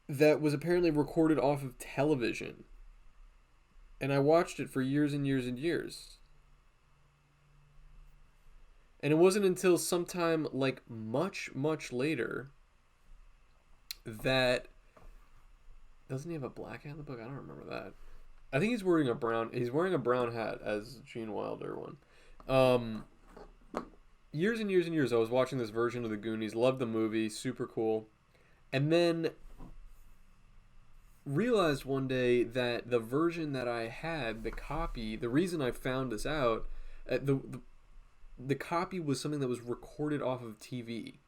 that was apparently recorded off of television. And I watched it for years and years and years. And it wasn't until sometime like much, much later that... Doesn't he have a black hat in the book? I don't remember that. I think he's wearing a brown hat as Gene Wilder one. Years and years and years I was watching this version of the Goonies, loved the movie, super cool. And then realized one day that the version that I had, the copy, the reason I found this out, the copy was something that was recorded off of TV.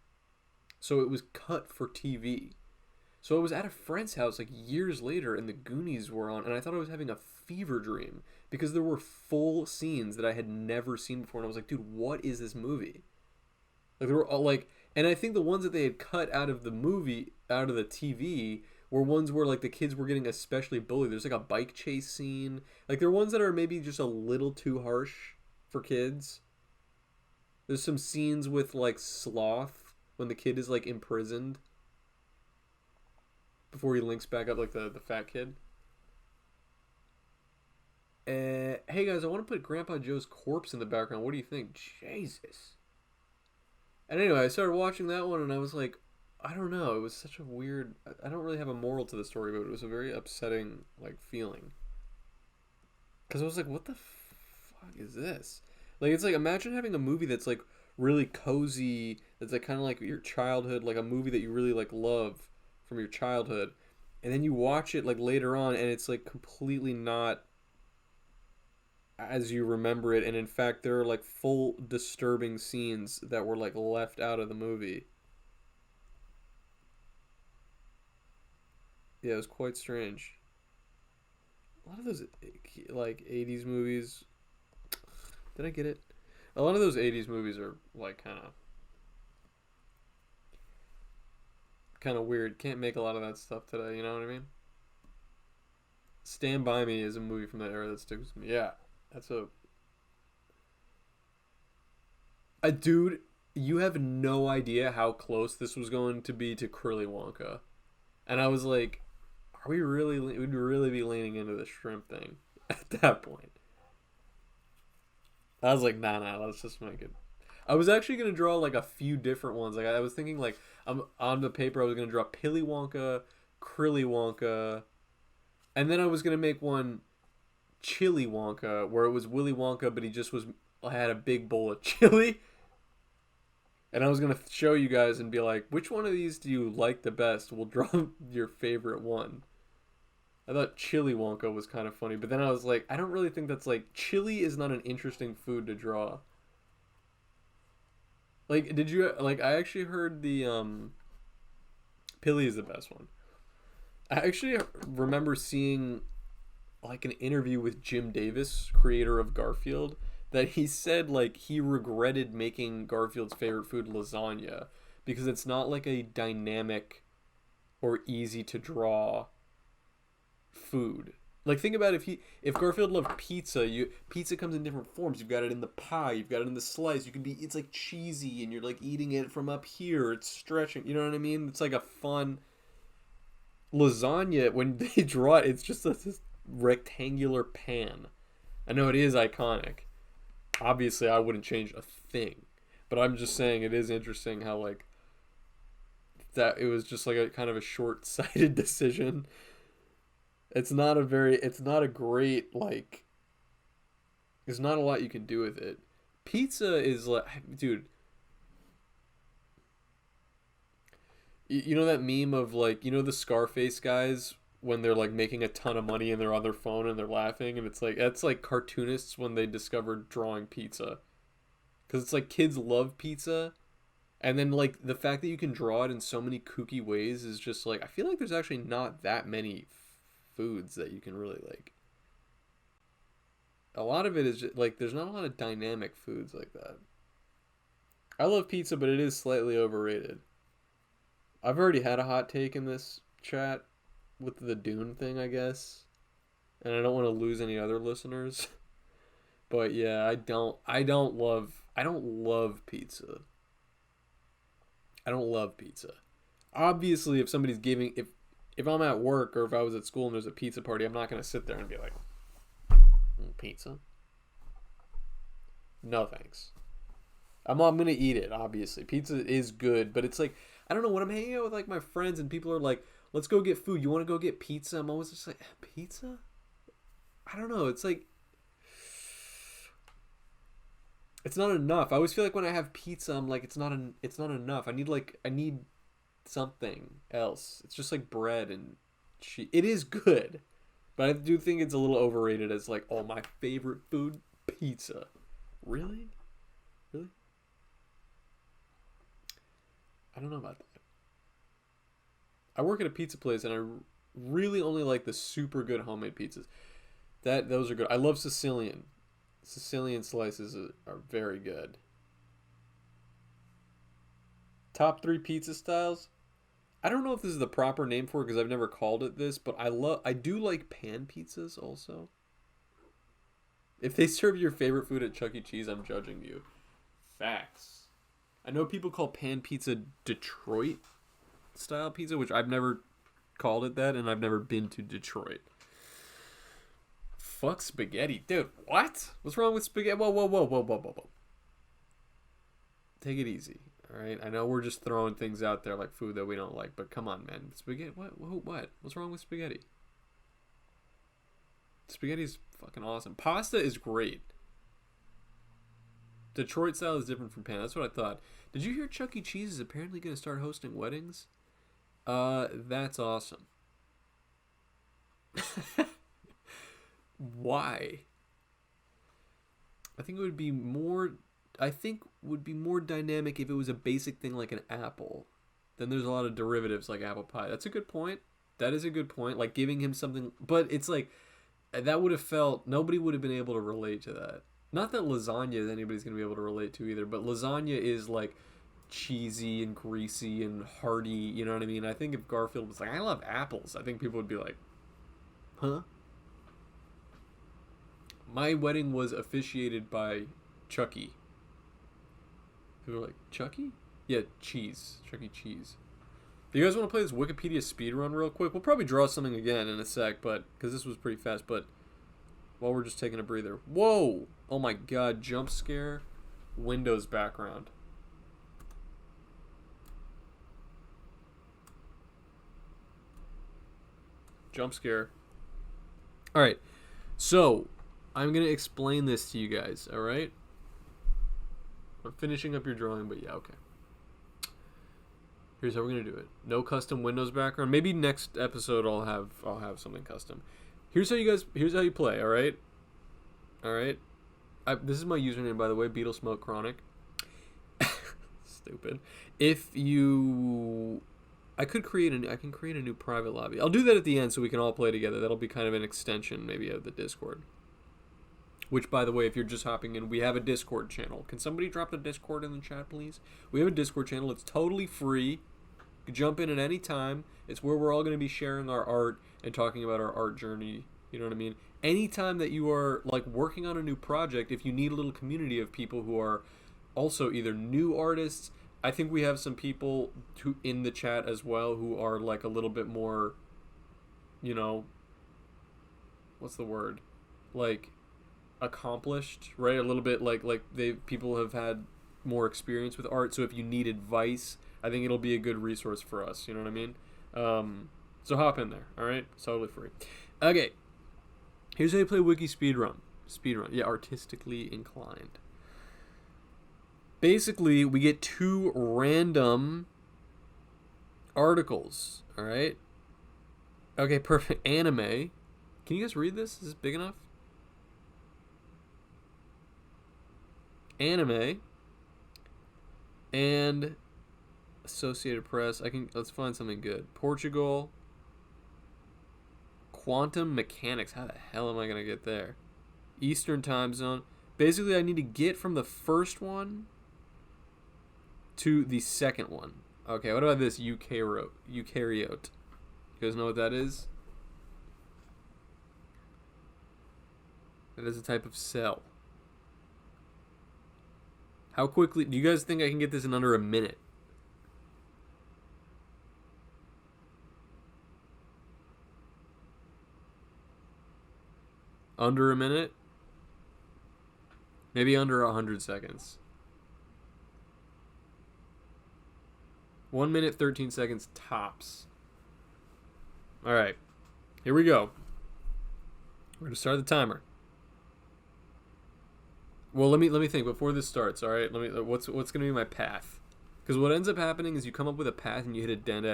So it was cut for TV. So I was at a friend's house like years later and the Goonies were on, and I thought I was having a fever dream because there were full scenes that I had never seen before, and I was like, dude, what is this movie? Like, they were all like, and I think the ones that they had cut out of the movie, out of the TV, were ones where like the kids were getting especially bullied. There's like a bike chase scene. Like, there are ones that are maybe just a little too harsh for kids. There's some scenes with like Sloth when the kid is like imprisoned before he links back up, like the fat kid. Hey guys, I want to put Grandpa Joe's corpse in the background. What do you think? Jesus. And anyway, I started watching that one and I was like, I don't know. It was such a weird... I don't really have a moral to the story, but it was a very upsetting like feeling. Because I was like, what the fuck is this? Like, it's like, imagine having a movie that's like really cozy, that's like kind of like your childhood, like a movie that you really like love from your childhood, and then you watch it like later on and it's like completely not as you remember it, and in fact there are like full disturbing scenes that were like left out of the movie. Yeah, it was quite strange. A lot of those like 80s movies, did I get it? A lot of those 80s movies are like kind of weird. Can't make a lot of that stuff today, you know what I mean? Stand By Me is a movie from that era that sticks with me. Yeah, that's a dude, you have no idea how close this was going to be to Curly Wonka. And I was like, would really be leaning into the shrimp thing at that point. I was like, nah, let's just make it. I was actually going to draw like a few different ones. Like I was thinking like, on the paper I was going to draw Pilly Wonka, Krilly Wonka, and then I was going to make one Chili Wonka where it was Willy Wonka but he just had a big bowl of chili. And I was going to show you guys and be like, which one of these do you like the best? We'll draw your favorite one. I thought Chili Wonka was kind of funny, but then I was like, I don't really think that's like... Chili is not an interesting food to draw. Like, did you... Like, I actually heard the... Pilly is the best one. I actually remember seeing, like, an interview with Jim Davis, creator of Garfield, that he said, like, he regretted making Garfield's favorite food lasagna because it's not, like, a dynamic or easy to draw food. Like, think about if Garfield loved pizza, pizza comes in different forms. You've got it in the pie, you've got it in the slice. It's like cheesy, and you're like eating it from up here. It's stretching. You know what I mean? It's like a fun lasagna. When they draw it, it's just this rectangular pan. I know it is iconic. Obviously, I wouldn't change a thing, but I'm just saying it is interesting how like that. It was just like a kind of a short-sighted decision. It's not a great, like, there's not a lot you can do with it. Pizza is like, dude, you know that meme of like, the Scarface guys when they're like making a ton of money and they're on their phone and they're laughing, and it's like, that's like cartoonists when they discovered drawing pizza. Because it's like kids love pizza, and then like the fact that you can draw it in so many kooky ways is just like, I feel like there's actually not that many foods that you can really like. A lot of it is just, like, there's not a lot of dynamic foods like that. I love pizza, but it is slightly overrated. I've already had a hot take in this chat with the Dune thing, I guess, and I don't want to lose any other listeners. But yeah, I don't love pizza. I don't love pizza. Obviously, if somebody's giving, if I'm at work or if I was at school and there's a pizza party, I'm not going to sit there and be like, pizza? No thanks. I'm going to eat it, obviously. Pizza is good, but it's like, I don't know, when I'm hanging out with like my friends and people are like, let's go get food. You want to go get pizza? I'm always just like, pizza? I don't know. It's like, it's not enough. I always feel like when I have pizza, I'm like, it's not enough. I need something else. It's just like bread and cheese. It is good, but I do think it's a little overrated as like, oh, my favorite food, pizza. Really? I don't know about that. I work at a pizza place and I really only like the super good homemade pizzas. Those are good. I love Sicilian. Sicilian slices are very good. Top 3 pizza styles? I don't know if this is the proper name for it because I've never called it this, but I do like pan pizzas also. If they serve your favorite food at Chuck E. Cheese, I'm judging you. Facts. I know people call pan pizza Detroit style pizza, which I've never called it that, and I've never been to Detroit. Fuck spaghetti. Dude, what? What's wrong with spaghetti? Whoa. Take it easy. Alright, I know we're just throwing things out there like food that we don't like, but come on, man. Spaghetti, what? What's wrong with spaghetti? Spaghetti's fucking awesome. Pasta is great. Detroit style is different from pan. That's what I thought. Did you hear Chuck E. Cheese is apparently going to start hosting weddings? That's awesome. Why? I think would be more dynamic if it was a basic thing like an apple. Then there's a lot of derivatives like apple pie. That's a good point. That is a good point. Like giving him something, but it's like that would have felt, nobody would have been able to relate to that. Not that lasagna anybody's going to be able to relate to either, but lasagna is like cheesy and greasy and hearty, you know what I mean? I think if Garfield was like, I love apples, I think people would be like, huh? My wedding was officiated by Chucky. People were like, Chucky? Yeah, cheese. Chuck E. Cheese. Do you guys want to play this Wikipedia speedrun real quick? We'll probably draw something again in a sec, but because this was pretty fast, but while we're just taking a breather. Whoa! Oh my god, jump scare. Windows background. Jump scare. Alright, so I'm going to explain this to you guys, alright? I'm finishing up your drawing, but yeah, okay. Here's how we're going to do it. No custom Windows background. Maybe next episode I'll have something custom. Here's how you play, alright? Alright? This is my username, by the way, Beetle Smoke Chronic. Stupid. I can create a new private lobby. I'll do that at the end so we can all play together. That'll be kind of an extension maybe of the Discord. Which, by the way, if you're just hopping in, we have a Discord channel. Can somebody drop the Discord in the chat, please? We have a Discord channel. It's totally free. You can jump in at any time. It's where we're all going to be sharing our art and talking about our art journey, You know what I mean? Anytime that you are like working on a new project, if you need a little community of people who are also either new artists, I think we have some people in the chat as well who are like a little bit more, you know, what's the word? Like accomplished, right? A little bit like people have had more experience with art. So if you need advice, I think it'll be a good resource for us. You know what I mean? So hop in there. All right, it's totally free. Okay, here's how you play wiki speedrun. Yeah, artistically inclined. Basically, we get 2 random articles. All right. Okay, perfect. Anime. Can you guys read this? Is this big enough? Anime and Associated Press. Let's find something good. Portugal. Quantum mechanics. How the hell am I gonna get there? Eastern time zone. Basically, I need to get from the first one to the second one. Okay, what about this eukaryote? You guys know what that is? That is a type of cell. How quickly... Do you guys think I can get this in under a minute? Under a minute? Maybe under 100 seconds. 1 minute, 13 seconds tops. Alright. Here we go. We're going to start the timer. Well, let me think before this starts. All right, what's going to be my path? Because what ends up happening is you come up with a path and you hit a dead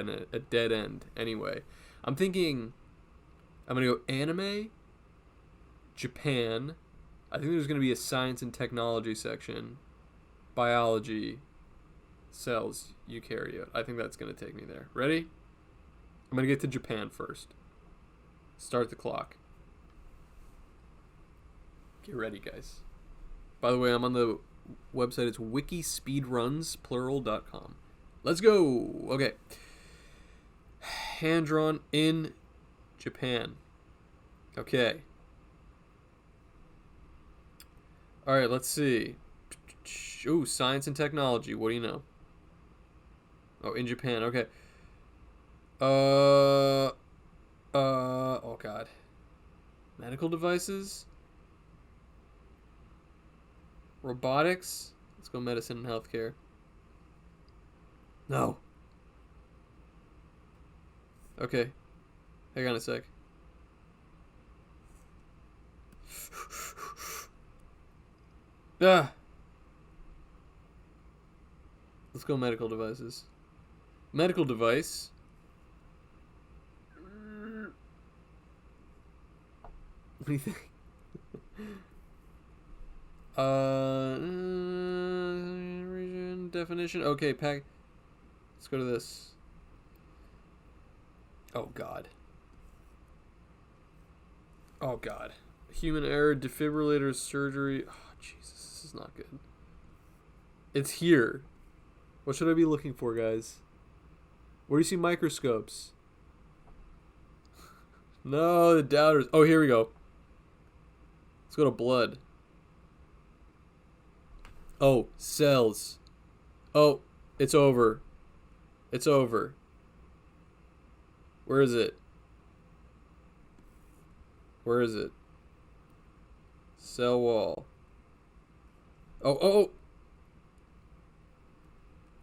end. Anyway, I'm thinking I'm going to go anime, Japan. I think there's going to be a science and technology section, biology, cells, eukaryote. I think that's going to take me there. Ready? I'm going to get to Japan first. Start the clock. Get ready, guys. By the way, I'm on the website. It's wikispeedrunsplural.com. Let's go. Okay. Hand drawn in Japan. Okay. All right, let's see. Ooh, science and technology. What do you know? Oh, in Japan. Okay. Oh God. Medical devices? Robotics? Let's go medicine and healthcare. No. Okay. Hang on a sec. Ah. Let's go medical devices. Medical device. What do you think? Region definition. Okay, pack. Let's go to this. Oh God. Oh God. Human error, defibrillators, surgery. Oh Jesus, this is not good. It's here. What should I be looking for, guys? Where do you see microscopes? No, the doubters. Oh, here we go. Let's go to blood. Oh, cells. Oh, it's over. It's over. Where is it? Where is it? Cell wall. Oh.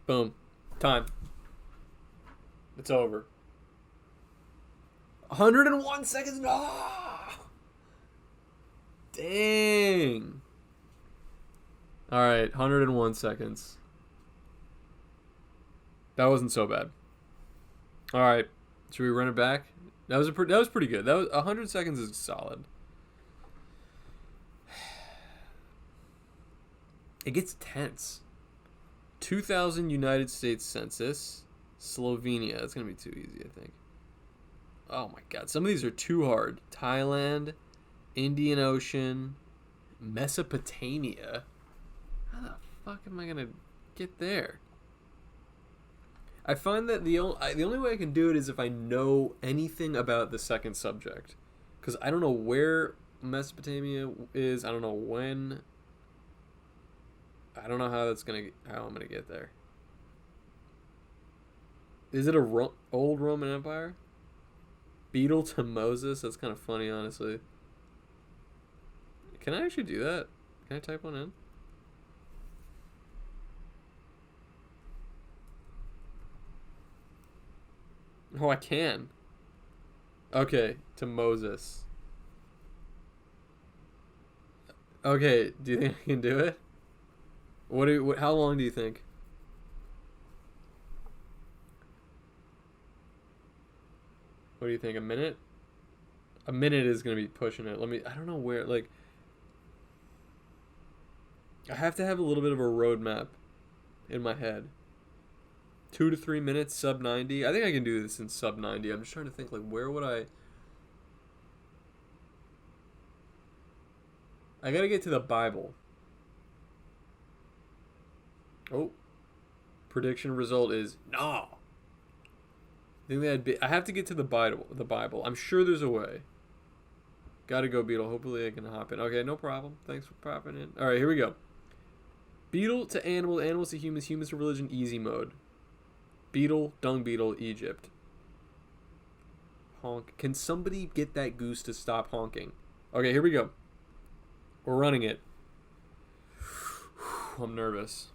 Boom. Time. It's over. 101 seconds. Oh! Dang. All right, 101 seconds. That wasn't so bad. All right, should we run it back? That was pretty good. That was 100 seconds is solid. It gets tense. 2000 United States Census, Slovenia. That's gonna be too easy, I think. Oh my God, some of these are too hard. Thailand, Indian Ocean, Mesopotamia. How the fuck am I gonna get there? I find that the only way I can do it is if I know anything about the second subject. Because I don't know where Mesopotamia is. I don't know when. I don't know how I'm gonna get there. Is it a old Roman Empire? Beetle to Moses? That's kind of funny, honestly. Can I actually do that? Can I type one in? Oh, I can. Okay, to Moses. Okay, do you think I can do it? How long do you think? What do you think? A minute? A minute is gonna be pushing it. I don't know where, like, I have to have a little bit of a roadmap in my head. 2 to 3 minutes, sub 90. I think I can do this in sub 90. I'm just trying to think, like, where would I gotta get to the Bible. Oh, prediction result is no. I have to get to the Bible. The Bible. I'm sure there's a way. Gotta go, Beetle. Hopefully I can hop in. Okay, no problem. Thanks for popping in. All right, here we go. Beetle to animal, animals to humans, humans to religion, easy mode. Beetle, dung beetle, Egypt. Honk. Can somebody get that goose to stop honking? Okay, here we go. We're running it. I'm nervous.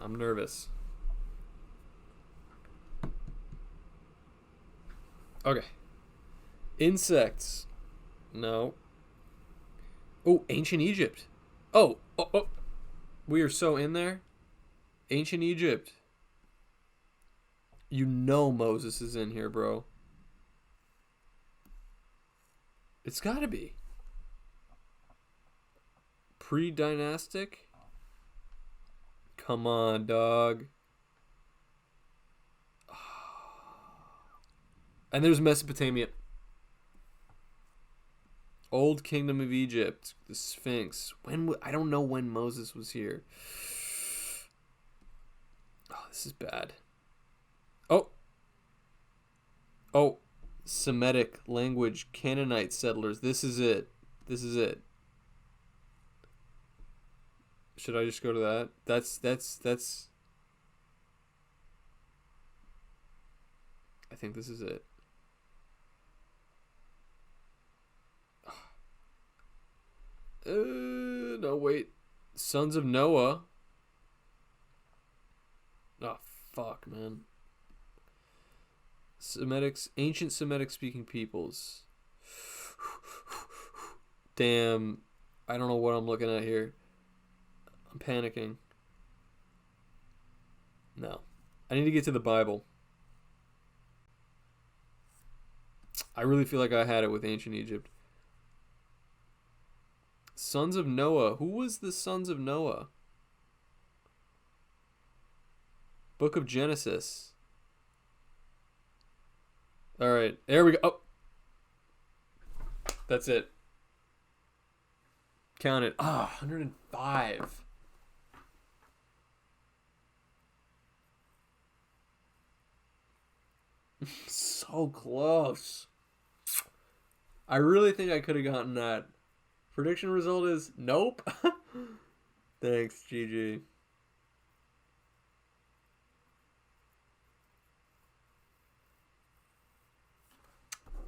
I'm nervous. Okay. Insects. No. Oh, ancient Egypt. Oh. We are so in there. Ancient Egypt. You know Moses is in here, bro. It's gotta be. Pre-dynastic? Come on, dog. And there's Mesopotamia. Old Kingdom of Egypt. The Sphinx. I don't know when Moses was here. Oh, this is bad. Oh. Semitic language. Canaanite settlers. This is it. Should I just go to that? That's. I think this is it. No, wait. Sons of Noah. Oh, fuck, man. Ancient Semitic speaking peoples. Damn. I don't know what I'm looking at here. I'm panicking. No. I need to get to the Bible. I really feel like I had it with ancient Egypt. Sons of Noah. Who was the sons of Noah? Book of Genesis. All right. There we go. Oh. That's it. Count it. 105. So close. I really think I could have gotten that. Prediction result is nope. Thanks, GG.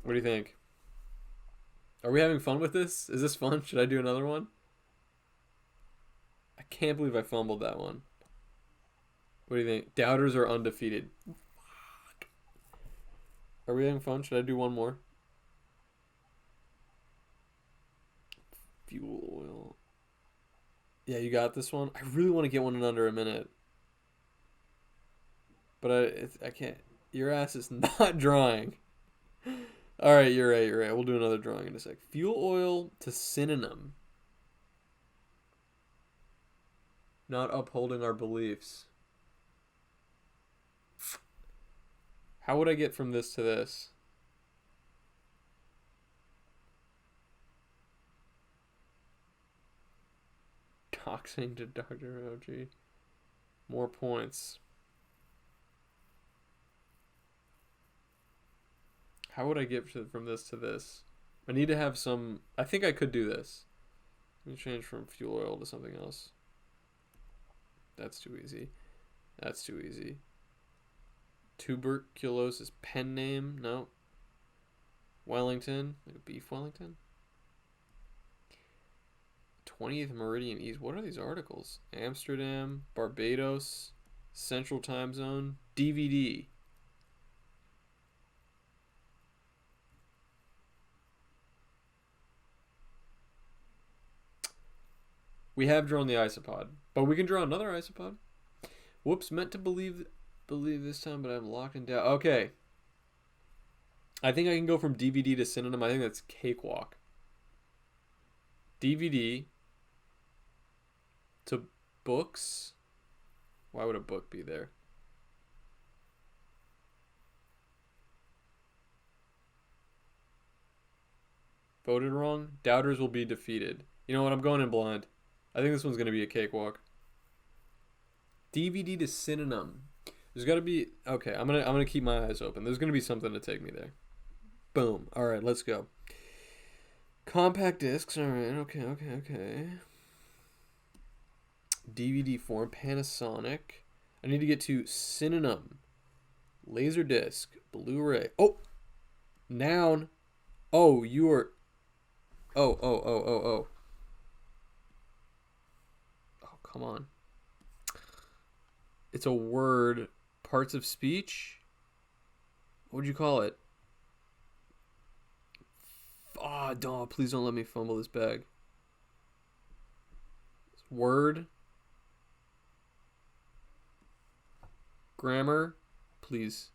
What do you think? Are we having fun with this? Is this fun? Should I do another one? I can't believe I fumbled that one. What do you think? Doubters are undefeated. Fuck. Are we having fun? Should I do one more? Fuel oil. Yeah, you got this one. I really want to get one in under a minute. But I can't. Your ass is not drawing. Alright, you're right. We'll do another drawing in a sec. Fuel oil to synonym. Not upholding our beliefs. How would I get from this to this? Doxing to Dr. OG. More points. How would I get from this to this? I need to have some... I think I could do this. Let me change from fuel oil to something else. That's too easy. That's too easy. Tuberculosis pen name? No. Wellington. Like beef Wellington? 20th Meridian East. What are these articles? Amsterdam, Barbados, Central Time Zone, DVD. We have drawn the isopod, but we can draw another isopod. Whoops, meant to believe this time, but I'm locked in down. Okay. I think I can go from DVD to synonym. I think that's cakewalk. DVD to books. Why would a book be there? Voted wrong. Doubters will be defeated. You know what? I'm going in blind. I think this one's going to be a cakewalk. DVD to synonym. There's got to be... Okay, I'm gonna keep my eyes open. There's going to be something to take me there. Boom. All right, let's go. Compact discs. All right, okay. DVD form. Panasonic. I need to get to synonym. Laserdisc. Blu-ray. Oh! Noun. Oh, you are... Oh. Oh, come on. It's a word. Parts of speech? What would you call it? Oh, don't. Please don't let me fumble this bag. Word. Grammar. Please.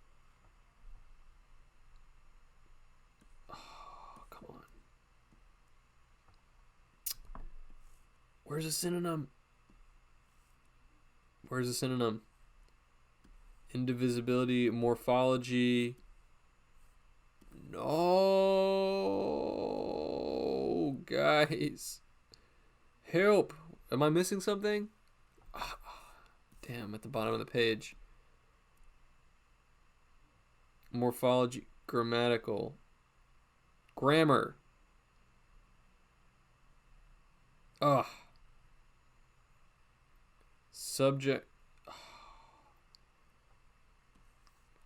Oh, come on. Where's a synonym? Where's a synonym? Indivisibility, morphology. No, guys. Help. Am I missing something? Oh, damn, at the bottom of the page. Morphology, grammatical. Grammar. Ugh. Subject.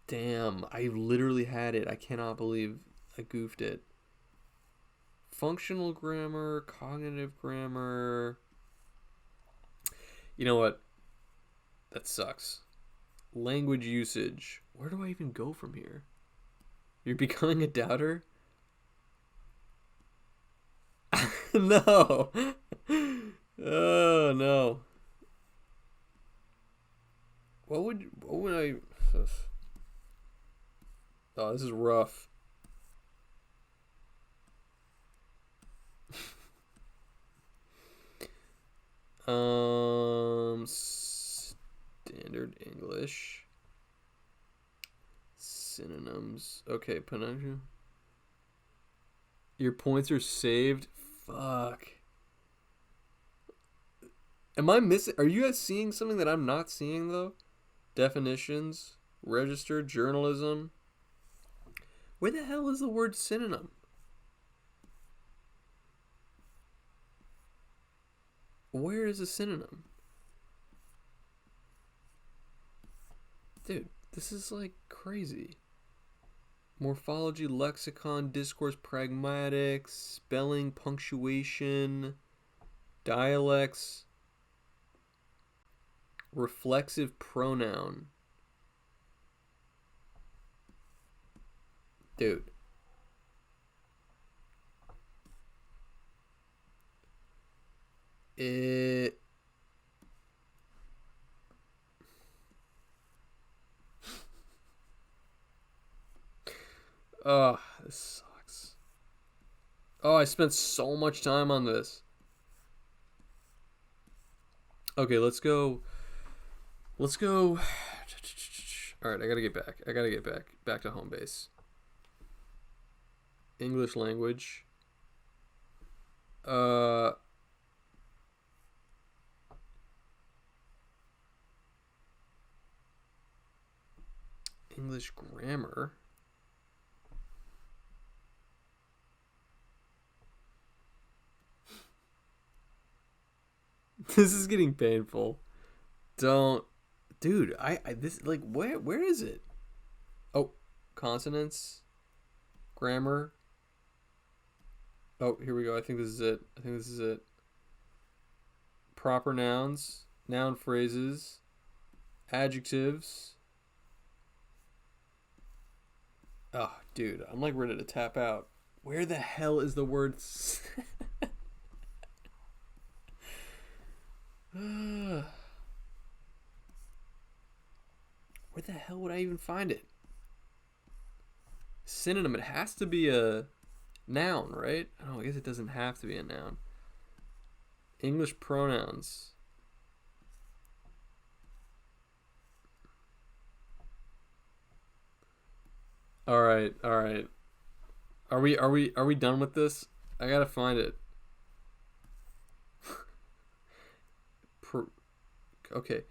Damn, I literally had it. I cannot believe I goofed it. Functional grammar, cognitive grammar. You know what? That sucks. Language usage. Where do I even go from here? You're becoming a doubter? No. Oh, no. What would I... Oh, this is rough. Standard English. Synonyms. Okay, Pinocchio. Your points are saved. Fuck. Am I missing? Are you guys seeing something that I'm not seeing though? Definitions. Registered journalism. Where the hell is the word synonym? Where is a synonym? Dude, this is like crazy. Morphology, lexicon, discourse, pragmatics, spelling, punctuation, dialects, reflexive pronoun. Dude. Oh, this sucks. Oh, I spent so much time on this. Okay, let's go. Let's go. All right, I gotta get back. Back to home base. English language. English grammar. This is getting painful. Don't, dude. I this like where is it? Oh, consonants, grammar. Oh, here we go. I think this is it. I think this is it. Proper nouns, noun phrases, adjectives. Oh, dude, I'm like ready to tap out. Where the hell is the word? Where the hell would I even find it? Synonym. It has to be a noun, right? Oh, I guess it doesn't have to be a noun. English pronouns. All right, all right. Are we done with this? I gotta find it. Okay.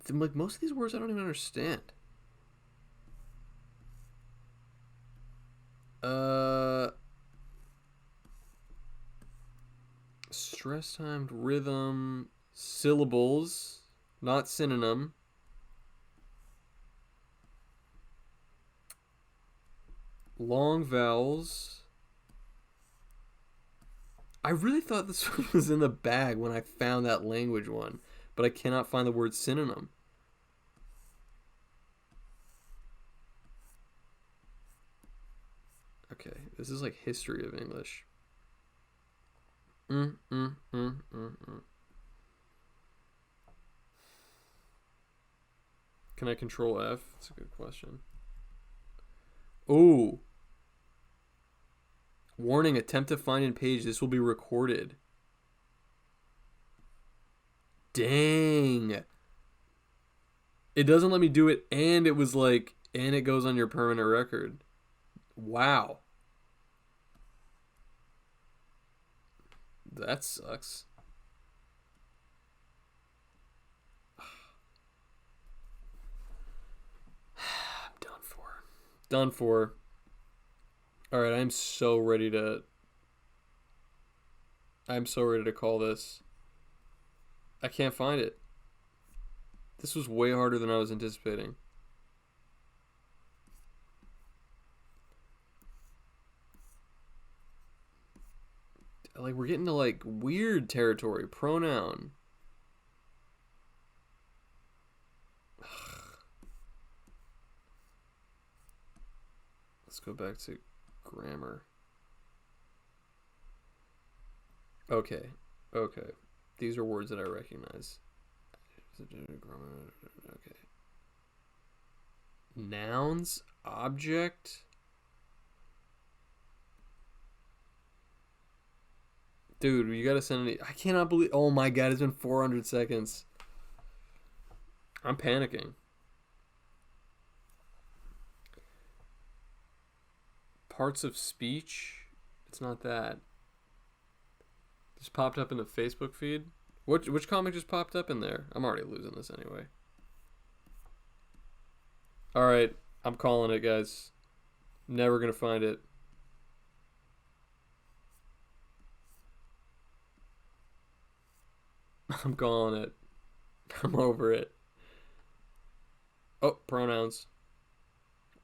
Like most of these words, I don't even understand. Stress timed rhythm, syllables, not synonym. Long vowels. I really thought this one was in the bag when I found that language one, but I cannot find the word synonym. Okay, this is like history of English. Mm, mm, mm, mm, mm. Can I control F? That's a good question. Oh. Warning, attempt to find in page. This will be recorded. Dang. It doesn't let me do it, and it was like, and it goes on your permanent record. Wow. That sucks. I'm done for. Done for. Alright, I'm so ready to call this. I can't find it. This was way harder than I was anticipating. Like, we're getting to like weird territory. Pronoun. Let's go back to grammar. Okay. Okay. These are words that I recognize. Okay. Nouns, object. Dude, you gotta send me. I cannot believe. Oh my god, it's been 400 seconds. I'm panicking. Parts of speech. It's not that. Just popped up in the Facebook feed. Which comic just popped up in there? I'm already losing this anyway. Alright, I'm calling it, guys. Never gonna find it. I'm calling it. I'm over it. Oh, pronouns.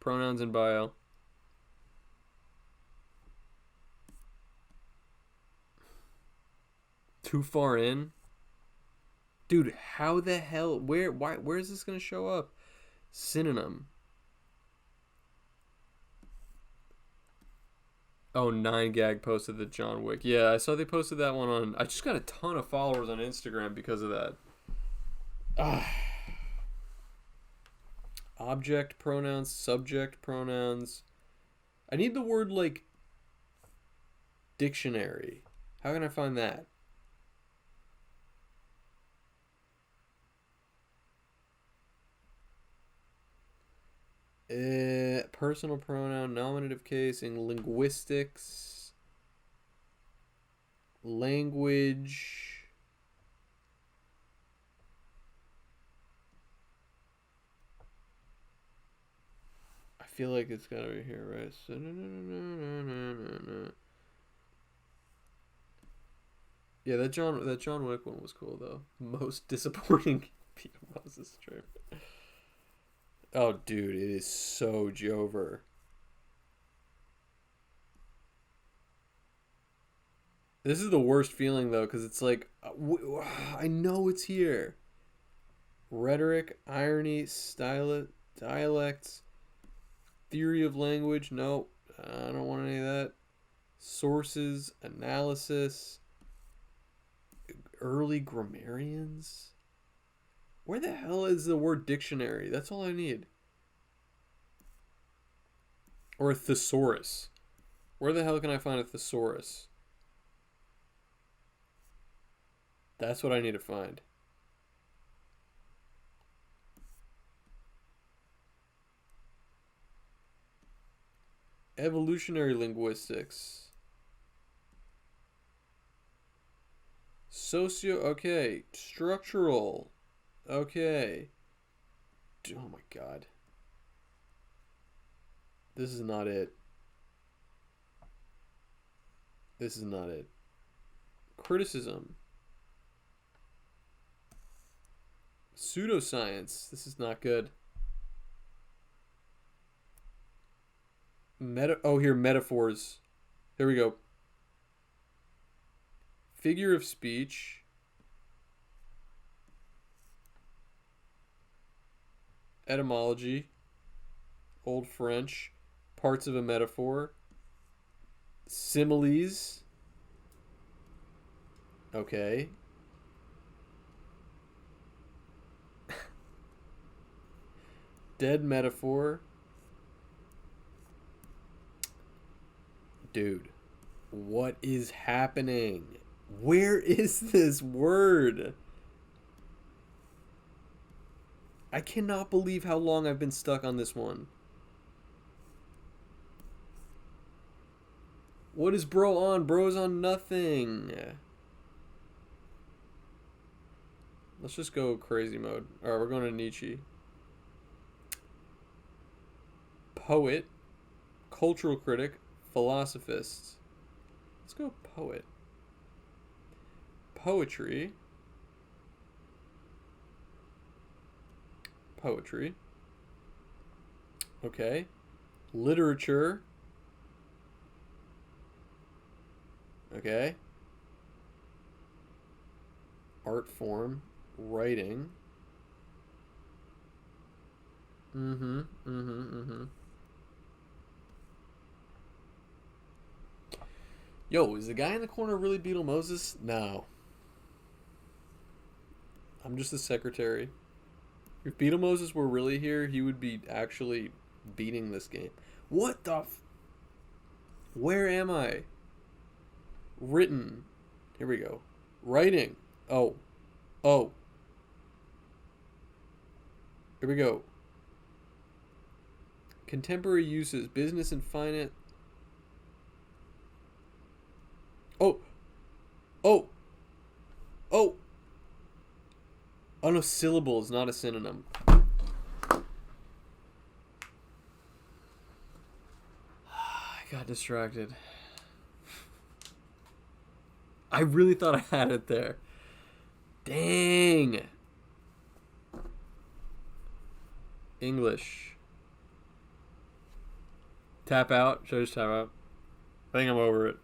Pronouns in bio. Too far in? Dude, how the hell? Where is this gonna show up? Synonym. Oh, 9gag posted the John Wick. Yeah, I saw they posted that one on. I just got a ton of followers on Instagram because of that. Object pronouns, subject pronouns. I need the word like dictionary. How can I find that? Personal pronoun, nominative case, in linguistics, language. I feel like it's gotta be here, right? Yeah, that John Wick one was cool though. Most disappointing Beetle Moses trip. Oh, dude, it is so Jover. This is the worst feeling though, because it's like I know it's here. Rhetoric, irony, style, dialects, theory of language. No, I don't want any of that. Sources, analysis, early grammarians. Where the hell is the word dictionary? That's all I need. Or a thesaurus. Where the hell can I find a thesaurus? That's what I need to find. Evolutionary linguistics. Okay. Structural. Okay. Oh my god. This is not it. This is not it. Criticism. Pseudoscience. This is not good. Here, metaphors. Here we go. Figure of speech. Etymology. Old French. Parts of a metaphor. Similes. Okay. Dead metaphor. Dude, what is happening? Where is this word? I cannot believe how long I've been stuck on this one. What is bro on? Bro's on nothing. Let's just go crazy mode. Alright, we're going to Nietzsche. Poet. Cultural critic. Philosophist. Let's go poet. Poetry. Poetry. Okay. Literature. Okay. Art form. Writing. Yo, is the guy in the corner really Beetle Moses? No. I'm just the secretary. If Beetle Moses were really here, he would be actually beating this game. What the Where am I? Written. Here we go. Writing. Oh. Oh. Here we go. Contemporary uses. Business and finance. Oh. Oh. Oh. Oh no, syllable is not a synonym. I got distracted. I really thought I had it there. Dang. English. Tap out. Should I just tap out? I think I'm over it.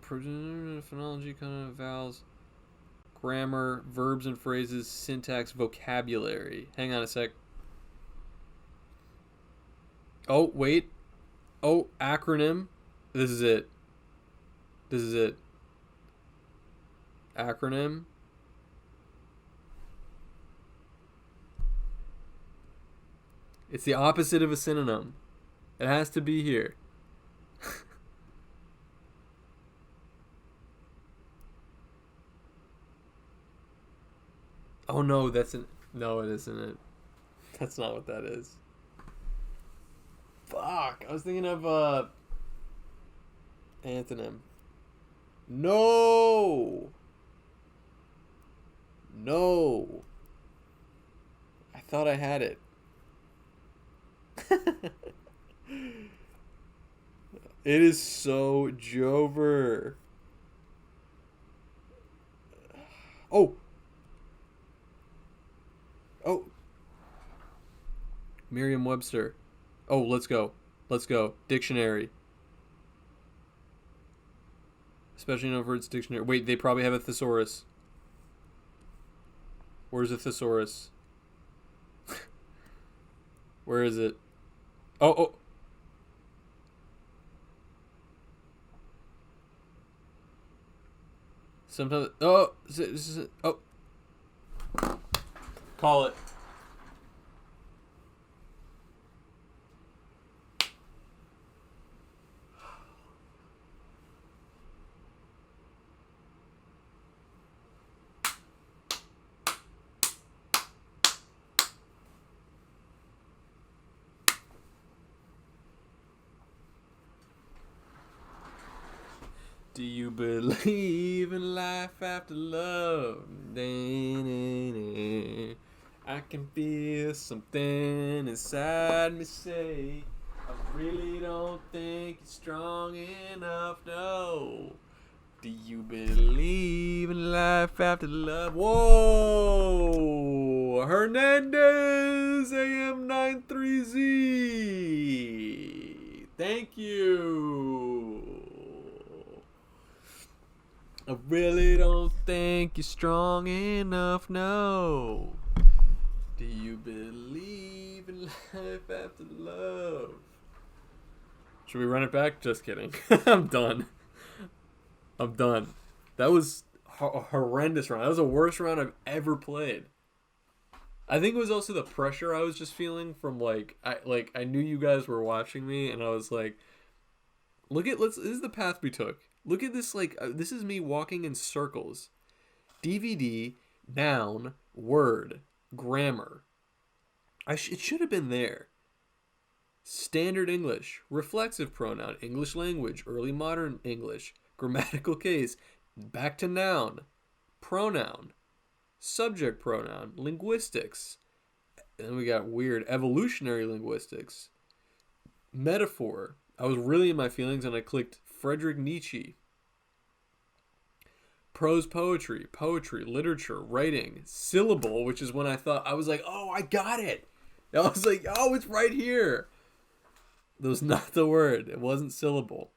Phonology, kind of vowels, grammar, verbs and phrases, syntax, vocabulary. Hang on a sec. Oh, wait. Oh, acronym. This is it. Acronym. It's the opposite of a synonym. It has to be here. Oh no, no, it isn't it. That's not what that is. Fuck, I was thinking of antonym. No. I thought I had it. It is so Jover. Oh. Oh. Merriam-Webster. Oh, let's go. Let's go. Dictionary. Especially known for its dictionary. Wait, they probably have a thesaurus. Where's a thesaurus? Where is it? Oh, oh. Sometimes. Oh. Oh. Call it. Do you believe in life after love? I can feel something inside me say, I really don't think you're strong enough, no. Do you believe in life after love? Whoa! Hernandez AM93Z! Thank you! I really don't think you're strong enough, no. Do you believe in life after love? Should we run it back? Just kidding. I'm done. That was a horrendous round. That was the worst round I've ever played. I think it was also the pressure I was just feeling from I knew you guys were watching me, and I was like, this is the path we took. Look at this, this is me walking in circles. DVD, noun, word, grammar. It should have been there. Standard English, reflexive pronoun, English language, early modern English, grammatical case, back to noun, pronoun, subject pronoun, linguistics. And then we got weird evolutionary linguistics, metaphor. I was really in my feelings and I clicked Friedrich Nietzsche. Prose poetry, literature, writing, syllable, which is when I was like, oh, I got it. I was like, oh, it's right here. That was not the word. It wasn't syllable.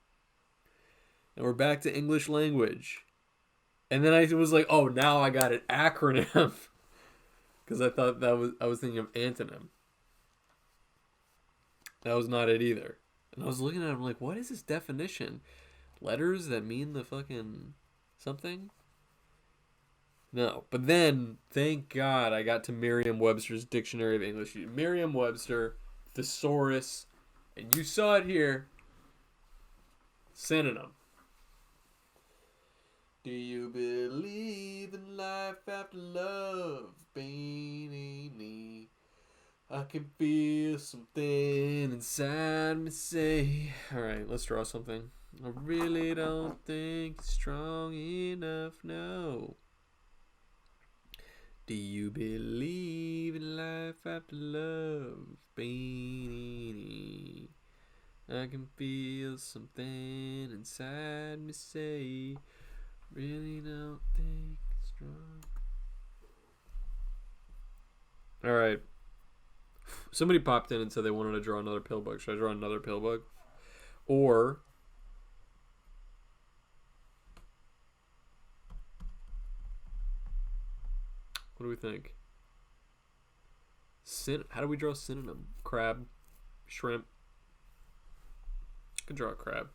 And we're back to English language. And then I was like, oh, now I got it. Acronym. Because I thought I was thinking of antonym. That was not it either. And I was looking at it, I'm like, what is this definition? Letters that mean the fucking something? No. But then, thank God, I got to Merriam-Webster's Dictionary of English. Merriam-Webster, thesaurus, and you saw it here. Synonym. Do you believe in life after love? I can feel something inside me say. Alright, let's draw something. I really don't think it's strong enough, no. Do you believe in life after love? I can feel something inside me say, really don't think it's strong. Alright. Somebody popped in and said they wanted to draw another pill bug. Should I draw another pill bug? Or what do we think? How do we draw synonym? Crab, shrimp. I could draw a crab.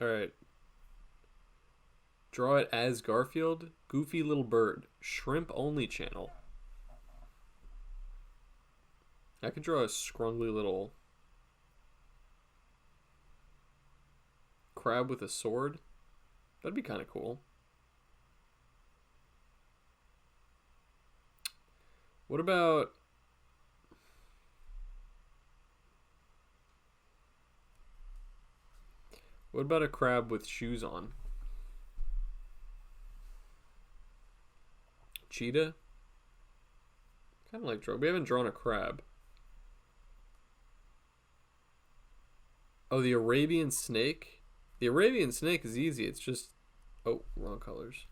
Alright. Draw it as Garfield. Goofy little bird. Shrimp only channel. I could draw a scrungly little crab with a sword. That'd be kind of cool. What about a crab with shoes on? Cheetah? Kind of like draw. We haven't drawn a crab. Oh, the Arabian snake. The Arabian snake is easy. It's just... Oh, wrong colors.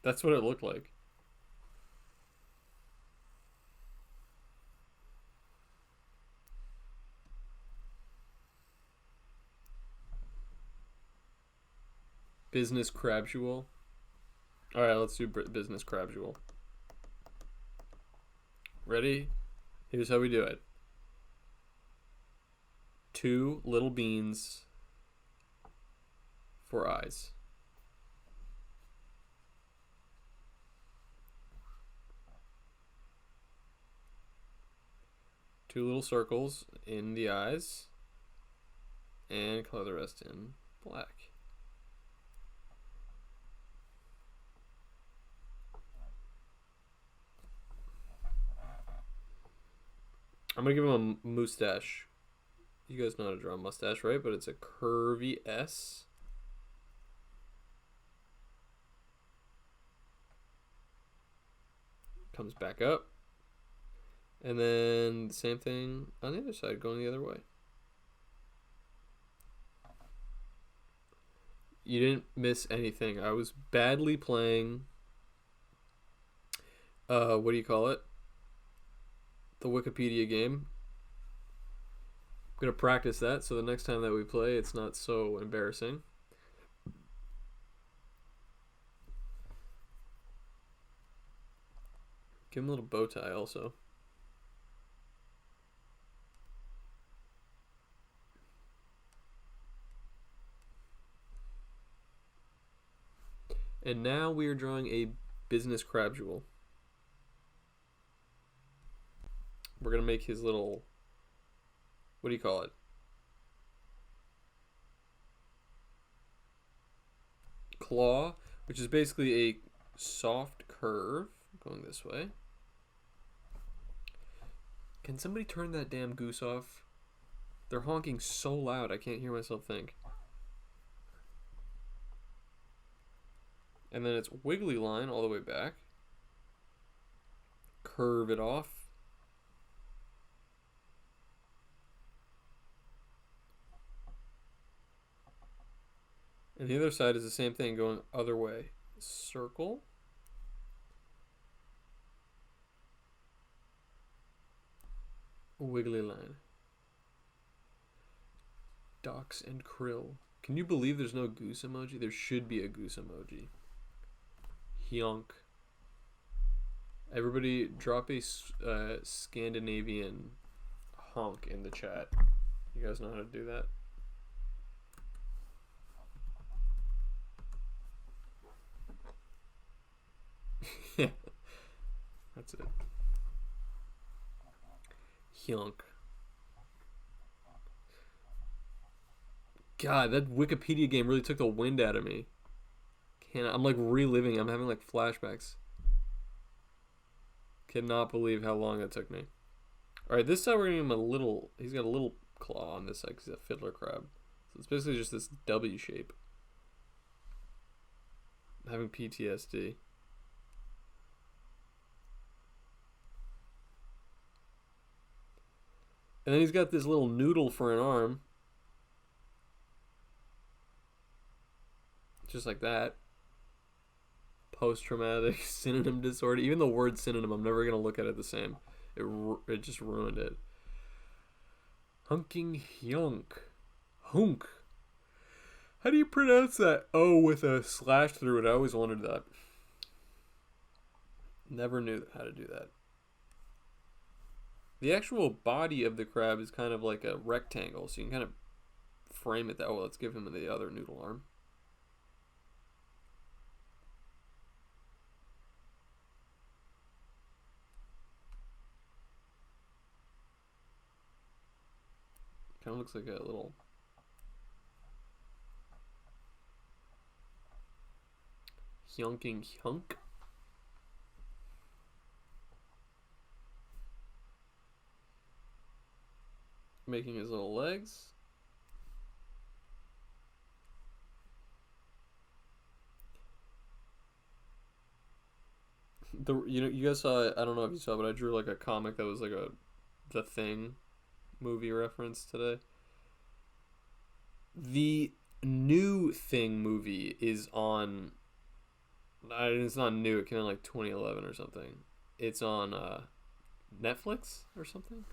That's what it looked like. Business Crabsual. Alright, let's do Business Crabsual. Ready? Here's how we do it. 2 little beans for eyes. Two little circles in the eyes. And color the rest in black. I'm going to give him a mustache. You guys know how to draw a mustache, right? But it's a curvy S. Comes back up. And then the same thing on the other side, going the other way. You didn't miss anything. I was badly playing, what do you call it? The Wikipedia game. I'm going to practice that so the next time that we play, it's not so embarrassing. Give him a little bow tie also. And now we are drawing a Business Crabsual. We're going to make his little, what do you call it? Claw, which is basically a soft curve going this way. Can somebody turn that damn goose off? They're honking so loud I can't hear myself think. And then it's wiggly line all the way back. Curve it off. And the other side is the same thing, going other way. Circle. Wiggly line. Ducks and krill. Can you believe there's no goose emoji? There should be a goose emoji. Hyonk. Everybody drop a Scandinavian honk in the chat. You guys know how to do that? Yeah. That's it. Hyonk. God, that Wikipedia game really took the wind out of me. I'm like reliving. I'm having like flashbacks. Cannot believe how long that took me. Alright, this time we're going to give him a little... He's got a little claw on this side because he's a fiddler crab. So it's basically just this W shape. I'm having PTSD. And then he's got this little noodle for an arm. Just like that. Post-traumatic synonym disorder. Even the word synonym, I'm never going to look at it the same. It just ruined it. Hunking hyunk. Hunk. How do you pronounce that O with a slash through it? I always wondered that. Never knew how to do that. The actual body of the crab is kind of like a rectangle, so you can kind of frame it that way. Let's give him the other noodle arm. Kind of looks like a little hyunking hunk. Making his little legs. You guys saw, I don't know if you saw, but I drew like a comic that was like a The Thing movie reference today. The new Thing movie is on. It's not new. It came out in like 2011 or something. It's on Netflix or something.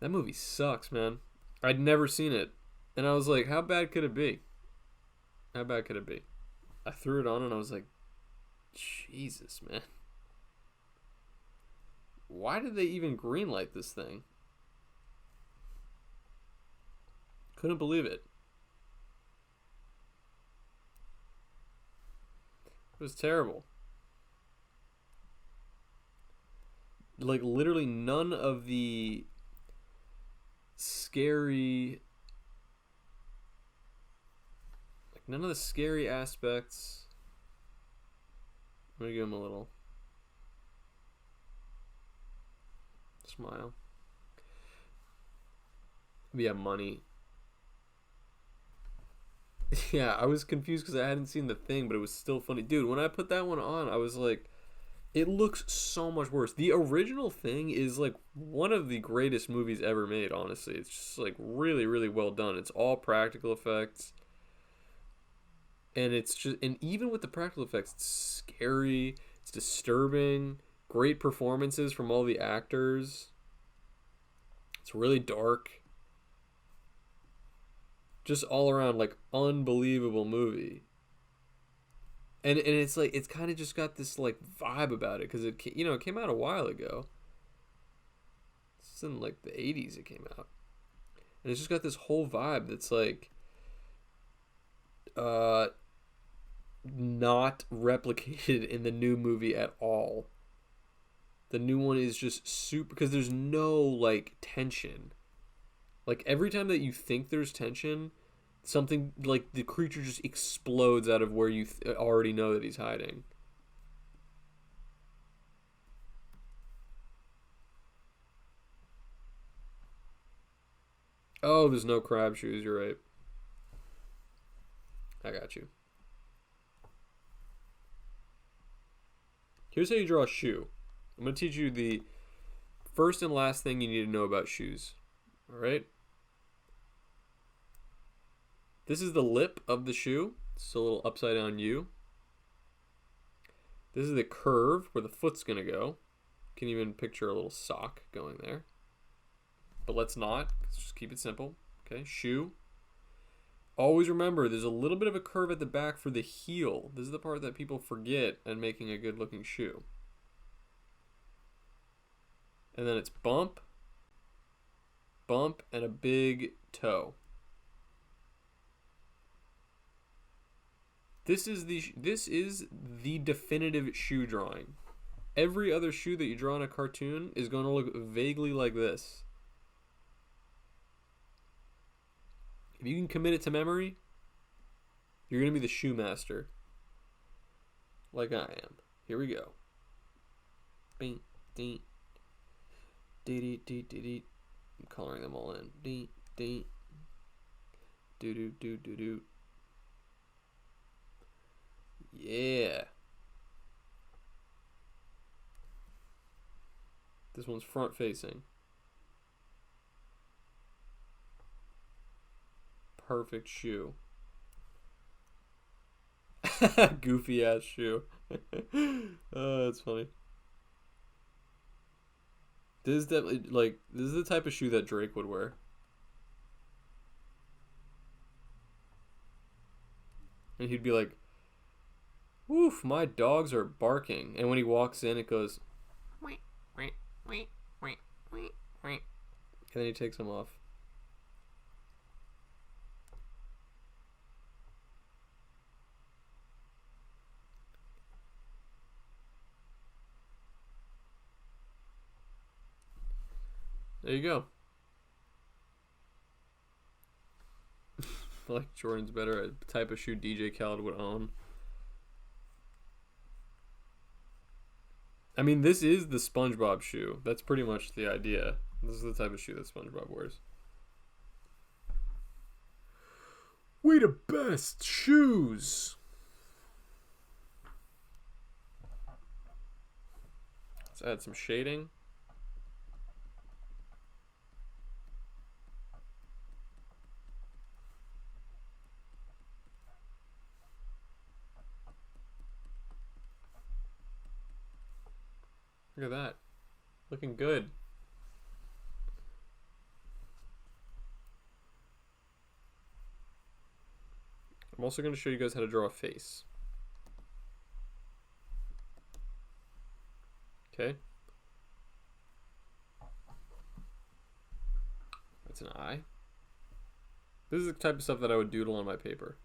That movie sucks, man. I'd never seen it, and I was like, "How bad could it be? How bad could it be?" I threw it on, and I was like, "Jesus, man! Why did they even greenlight this thing?" Couldn't believe it. It was terrible. Like literally none of the scary none of the scary aspects. I'm gonna give him a little smile. Yeah, money. Yeah, I was confused because I hadn't seen The Thing, but it was still funny. Dude, when I put that one on, I was like, it looks so much worse. The original Thing is like one of the greatest movies ever made, honestly. It's just like really, really well done. It's all practical effects. And it's just, and even with the practical effects, it's scary, it's disturbing, great performances from all the actors. It's really dark. Just all around like unbelievable movie. And it's like it's kind of just got this like vibe about it because it came out a while ago. It's in like the 80s it came out. And it's just got this whole vibe that's like not replicated in the new movie at all. The new one is just super because there's no like tension. Like every time that you think there's tension, something like the creature just explodes out of where you already know that he's hiding. Oh, there's no crab shoes. You're right. I got you. Here's how you draw a shoe. I'm going to teach you the first and last thing you need to know about shoes. All right? This is the lip of the shoe. It's a little upside down U. This is the curve where the foot's going to go. You can even picture a little sock going there. But let's not. Let's just keep it simple. Okay, shoe. Always remember, there's a little bit of a curve at the back for the heel. This is the part that people forget in making a good-looking shoe. And then it's bump, bump, and a big toe. This is the definitive shoe drawing. Every other shoe that you draw in a cartoon is going to look vaguely like this. If you can commit it to memory, you're going to be the shoe master. Like I am. Here we go. Bing, ding, dee dee dee dee. I'm coloring them all in. Dee dee. Doo doo doo doo doo. Yeah. This one's front facing. Perfect shoe. Goofy ass shoe. Oh, that's funny. This is definitely like this is the type of shoe that Drake would wear. And he'd be like, "Woof, my dogs are barking." And when he walks in, it goes, and then he takes them off. There you go. Like Jordan's better at the type of shoe DJ Khaled would own. I mean, this is the SpongeBob shoe. That's pretty much the idea. This is the type of shoe that SpongeBob wears. We the best shoes. Let's add some shading. Look at that. Looking good. I'm also going to show you guys how to draw a face. Okay. That's an eye. This is the type of stuff that I would doodle on my paper.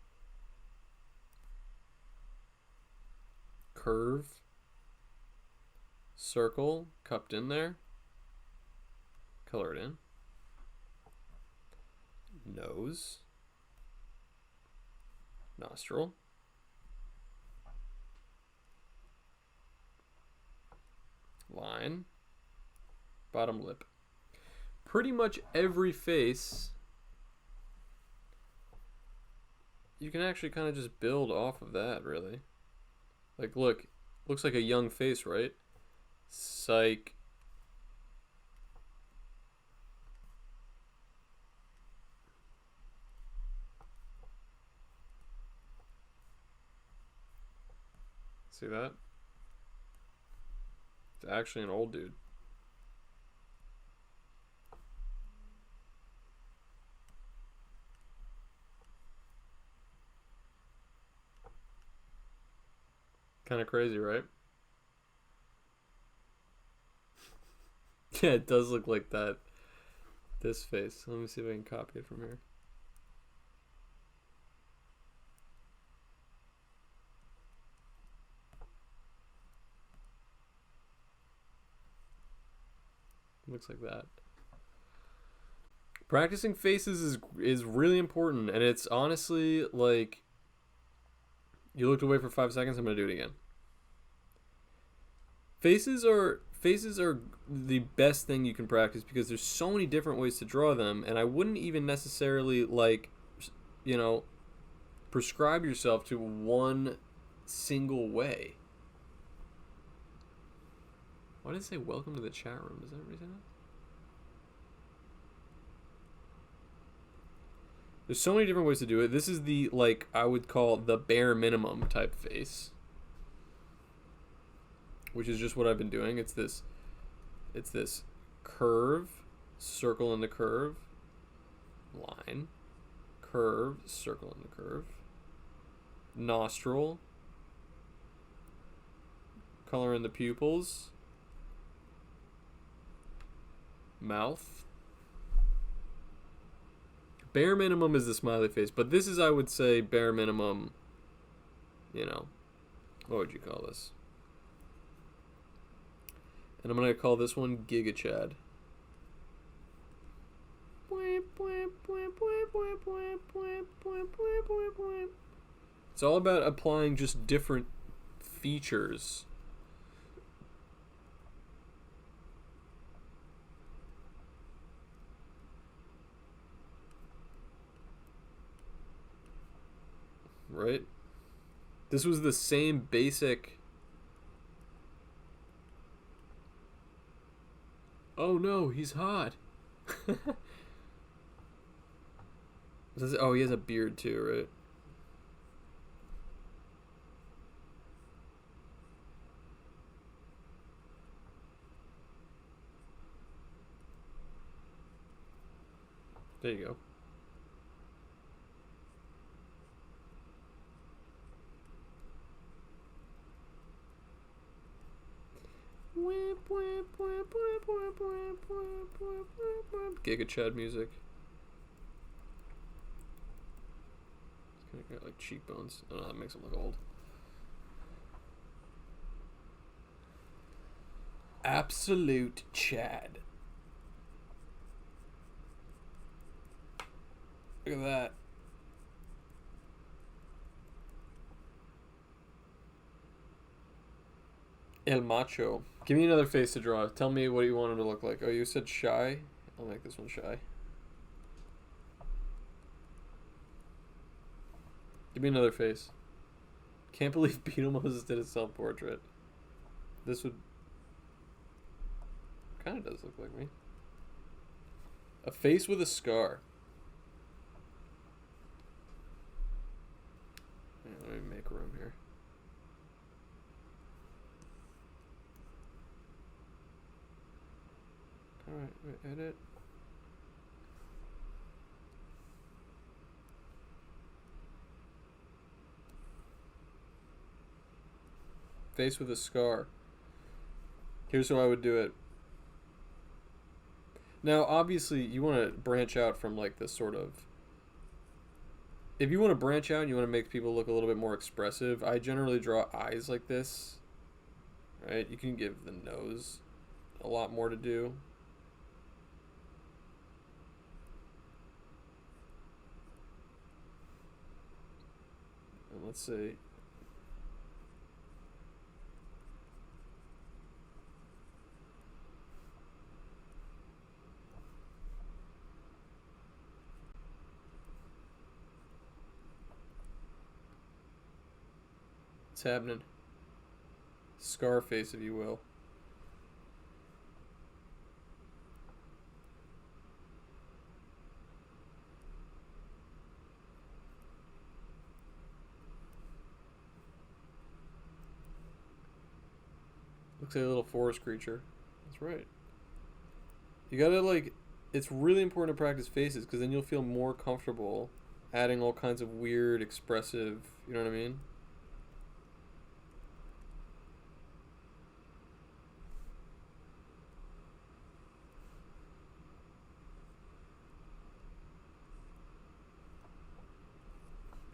Curve. Circle cupped in there. Color it in. Nose. Nostril. Line. Bottom lip. Pretty much every face you can actually kind of just build off of that, really. Like, look, looks like a young face, right? Psych. See that? It's actually an old dude. Kind of crazy, right? Yeah, it does look like that. This face. Let me see if I can copy it from here. Looks like that. Practicing faces is really important, and it's honestly like, you looked away for 5 seconds, I'm gonna do it again. Faces are the best thing you can practice because there's so many different ways to draw them, and I wouldn't even necessarily, like, you know, prescribe yourself to one single way. Why did it say welcome to the chat room? Does that reason it? There's so many different ways to do it. This is the, like, I would call the bare minimum type face, which is just what I've been doing. It's this curve, circle in the curve, line, curve, circle in the curve, nostril, color in the pupils, mouth. Bare minimum is the smiley face, but this is, I would say, bare minimum, you know, what would you call this? And I'm going to call this one Giga Chad. It's all about applying just different features. Right? This was the same basic... Oh no, he's hot. Oh, he has a beard too, right? There you go. Giga Chad music. It's kind of got like cheekbones. I don't know, that makes him look old. Absolute Chad. Look at that. El Macho. Give me another face to draw. Tell me what you want him to look like. Oh, you said shy? I'll make this one shy. Give me another face. Can't believe Beetle Moses did a self-portrait. This would... Kind of does look like me. A face with a scar. Yeah, let me make room here. Alright, edit. Face with a scar. Here's how I would do it. Now, obviously, you want to branch out from like this sort of... If you want to branch out and you want to make people look a little bit more expressive, I generally draw eyes like this. Right? You can give the nose a lot more to do. And let's say... What's happening? Scarface, if you will. Looks like a little forest creature. That's right. You gotta, like, it's really important to practice faces because then you'll feel more comfortable adding all kinds of weird, expressive, you know what I mean?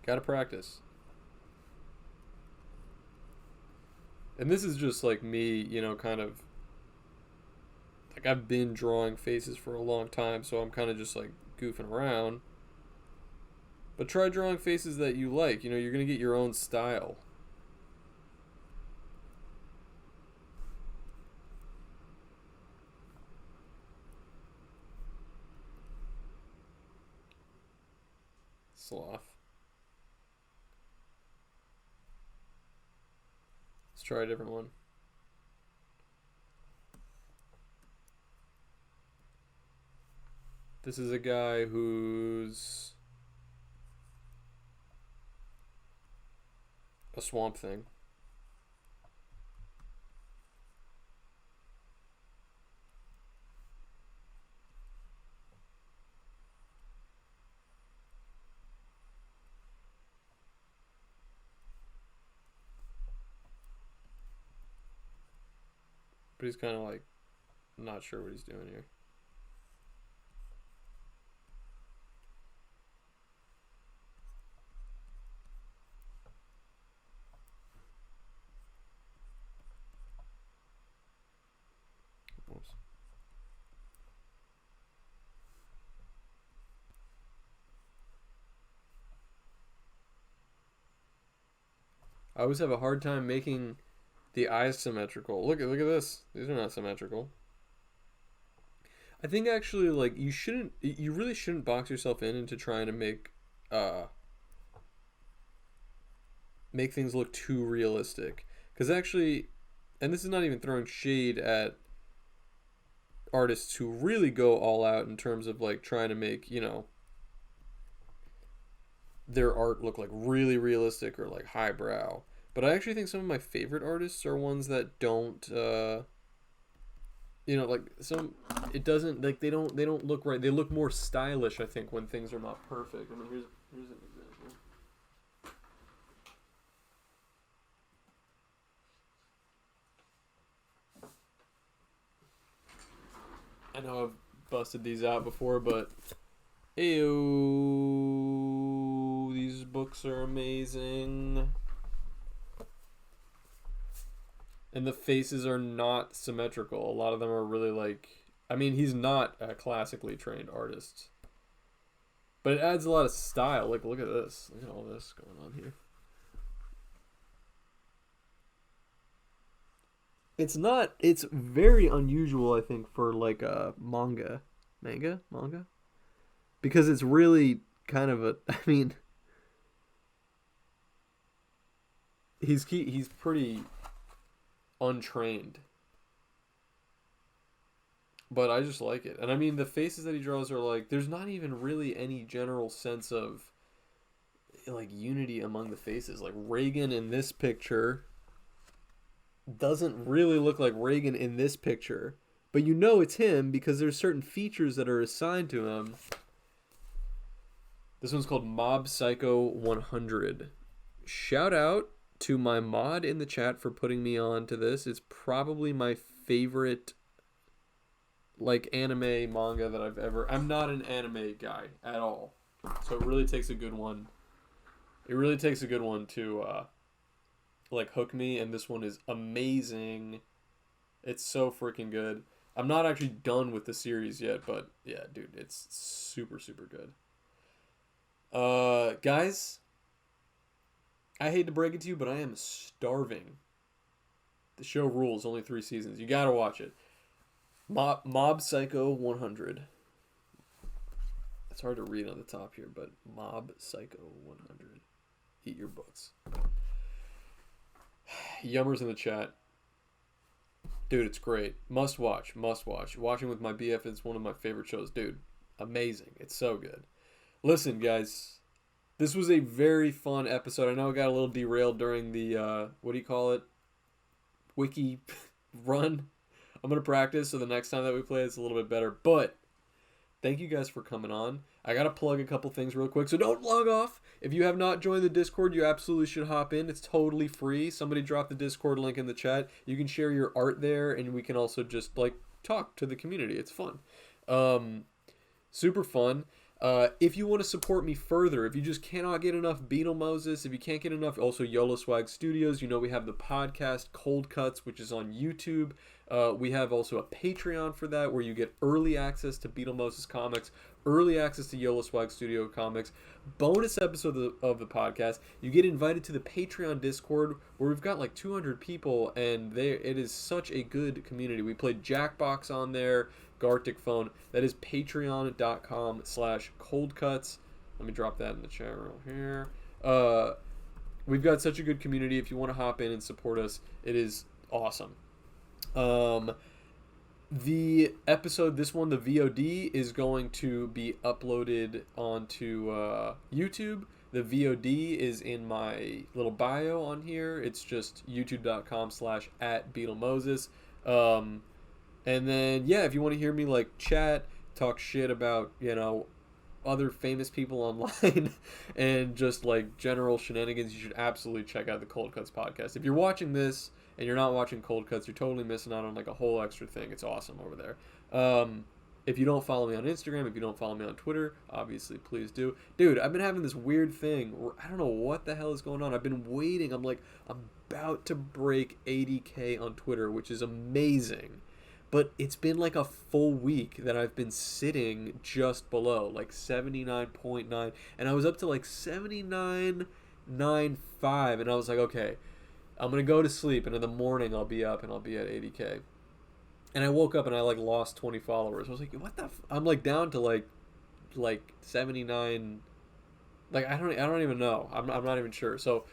Gotta practice. And this is just like me, you know, kind of like I've been drawing faces for a long time, so I'm kind of just like goofing around. But try drawing faces that you like. You know, you're going to get your own style. Sloth. Let's try a different one. This is a guy who's a swamp thing. But he's kind of like not sure what he's doing here. Oops. I always have a hard time making the eyes symmetrical. Look at this. These are not symmetrical. I think actually, like, you really shouldn't box yourself into trying to make things look too realistic. Because actually, and this is not even throwing shade at artists who really go all out in terms of like trying to make, you know, their art look like really realistic or like highbrow. But I actually think some of my favorite artists are ones that don't you know, like it doesn't, like they don't look right. They look more stylish, I think, when things are not perfect. I mean, here's an example. I know I've busted these out before, but ew, these books are amazing. And the faces are not symmetrical. A lot of them are really like... I mean, he's not a classically trained artist. But it adds a lot of style. Like, look at this. Look at all this going on here. It's not... It's very unusual, I think, for like a manga. Manga? Because it's really kind of a... I mean... He's pretty... untrained. But I just like it. And I mean, the faces that he draws are like, there's not even really any general sense of like unity among the faces. Like Reagan in this picture doesn't really look like Reagan in this picture. But you know it's him because there's certain features that are assigned to him. This one's called Mob Psycho 100. Shout out to my mod in the chat for putting me on to this. It's probably my favorite like anime manga that I've ever. I'm not an anime guy at all. So it really takes a good one. It really takes a good one to like hook me, and this one is amazing. It's so freaking good. I'm not actually done with the series yet, but yeah, dude, it's super super good. Guys, I hate to break it to you, but I am starving. The show rules, only 3 seasons. You gotta watch it. Mob Psycho 100. It's hard to read on the top here, but Mob Psycho 100. Eat your books. Yummers in the chat. Dude, it's great. Must watch. Must watch. Watching with my BF is one of my favorite shows. Dude, amazing. It's so good. Listen, guys. This was a very fun episode. I know I got a little derailed during the, what do you call it? Wiki run. I'm going to practice so the next time that we play it's a little bit better. But thank you guys for coming on. I got to plug a couple things real quick, so don't log off. If you have not joined the Discord, you absolutely should hop in. It's totally free. Somebody dropped the Discord link in the chat. You can share your art there, and we can also just, like, talk to the community. It's fun. Super fun. If you want to support me further, if you just cannot get enough Beetle Moses, if you can't get enough also YOLO Swag Studios, you know we have the podcast Cold Cuts, which is on YouTube. We have also a Patreon for that where you get early access to Beetle Moses comics, early access to YOLO Swag Studio comics, bonus episode of the podcast. You get invited to the Patreon Discord where we've got like 200 people, and it is such a good community. We played Jackbox on there, Gartic Phone. That is patreon.com/coldcuts. Let me drop that in the chat real here. We've got such a good community. If you want to hop in and support us, it is awesome. The episode, this one, the VOD, is going to be uploaded onto YouTube. The VOD is in my little bio on here. It's just youtube.com/@BeetleMoses. And then, yeah, if you want to hear me, like, chat, talk shit about, you know, other famous people online and just, like, general shenanigans, you should absolutely check out the Cold Cuts podcast. If you're watching this and you're not watching Cold Cuts, you're totally missing out on, like, a whole extra thing. It's awesome over there. If you don't follow me on Instagram, if you don't follow me on Twitter, obviously, please do. Dude, I've been having this weird thing where I don't know what the hell is going on. I've been waiting. I'm about to break 80K on Twitter, which is amazing. But it's been like a full week that I've been sitting just below, like 79.9. And I was up to like 79.95. And I was like, okay, I'm going to go to sleep. And in the morning, I'll be up and I'll be at 80K. And I woke up and I like lost 20 followers. I was like, what the I'm like down to like 79. Like, I don't even know. I'm not even sure. So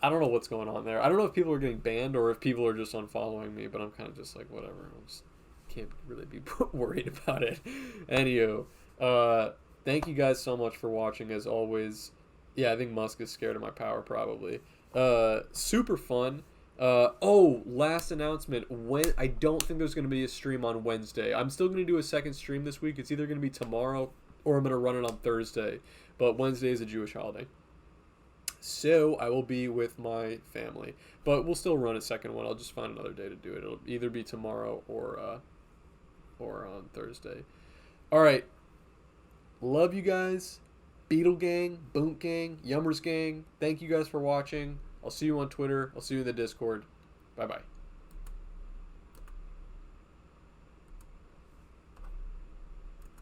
I don't know what's going on there. I don't know if people are getting banned or if people are just unfollowing me, but I'm kind of just like, whatever. I just can't really be worried about it. Anywho, thank you guys so much for watching, as always. Yeah, I think Musk is scared of my power, probably. Super fun. Last announcement. I don't think there's going to be a stream on Wednesday. I'm still going to do a second stream this week. It's either going to be tomorrow or I'm going to run it on Thursday. But Wednesday is a Jewish holiday. So I will be with my family, but we'll still run a second one. I'll just find another day to do it. It'll either be tomorrow or on Thursday. All right. Love you guys. Beetle Gang, Boont Gang, Yummers Gang. Thank you guys for watching. I'll see you on Twitter. I'll see you in the Discord. Bye-bye.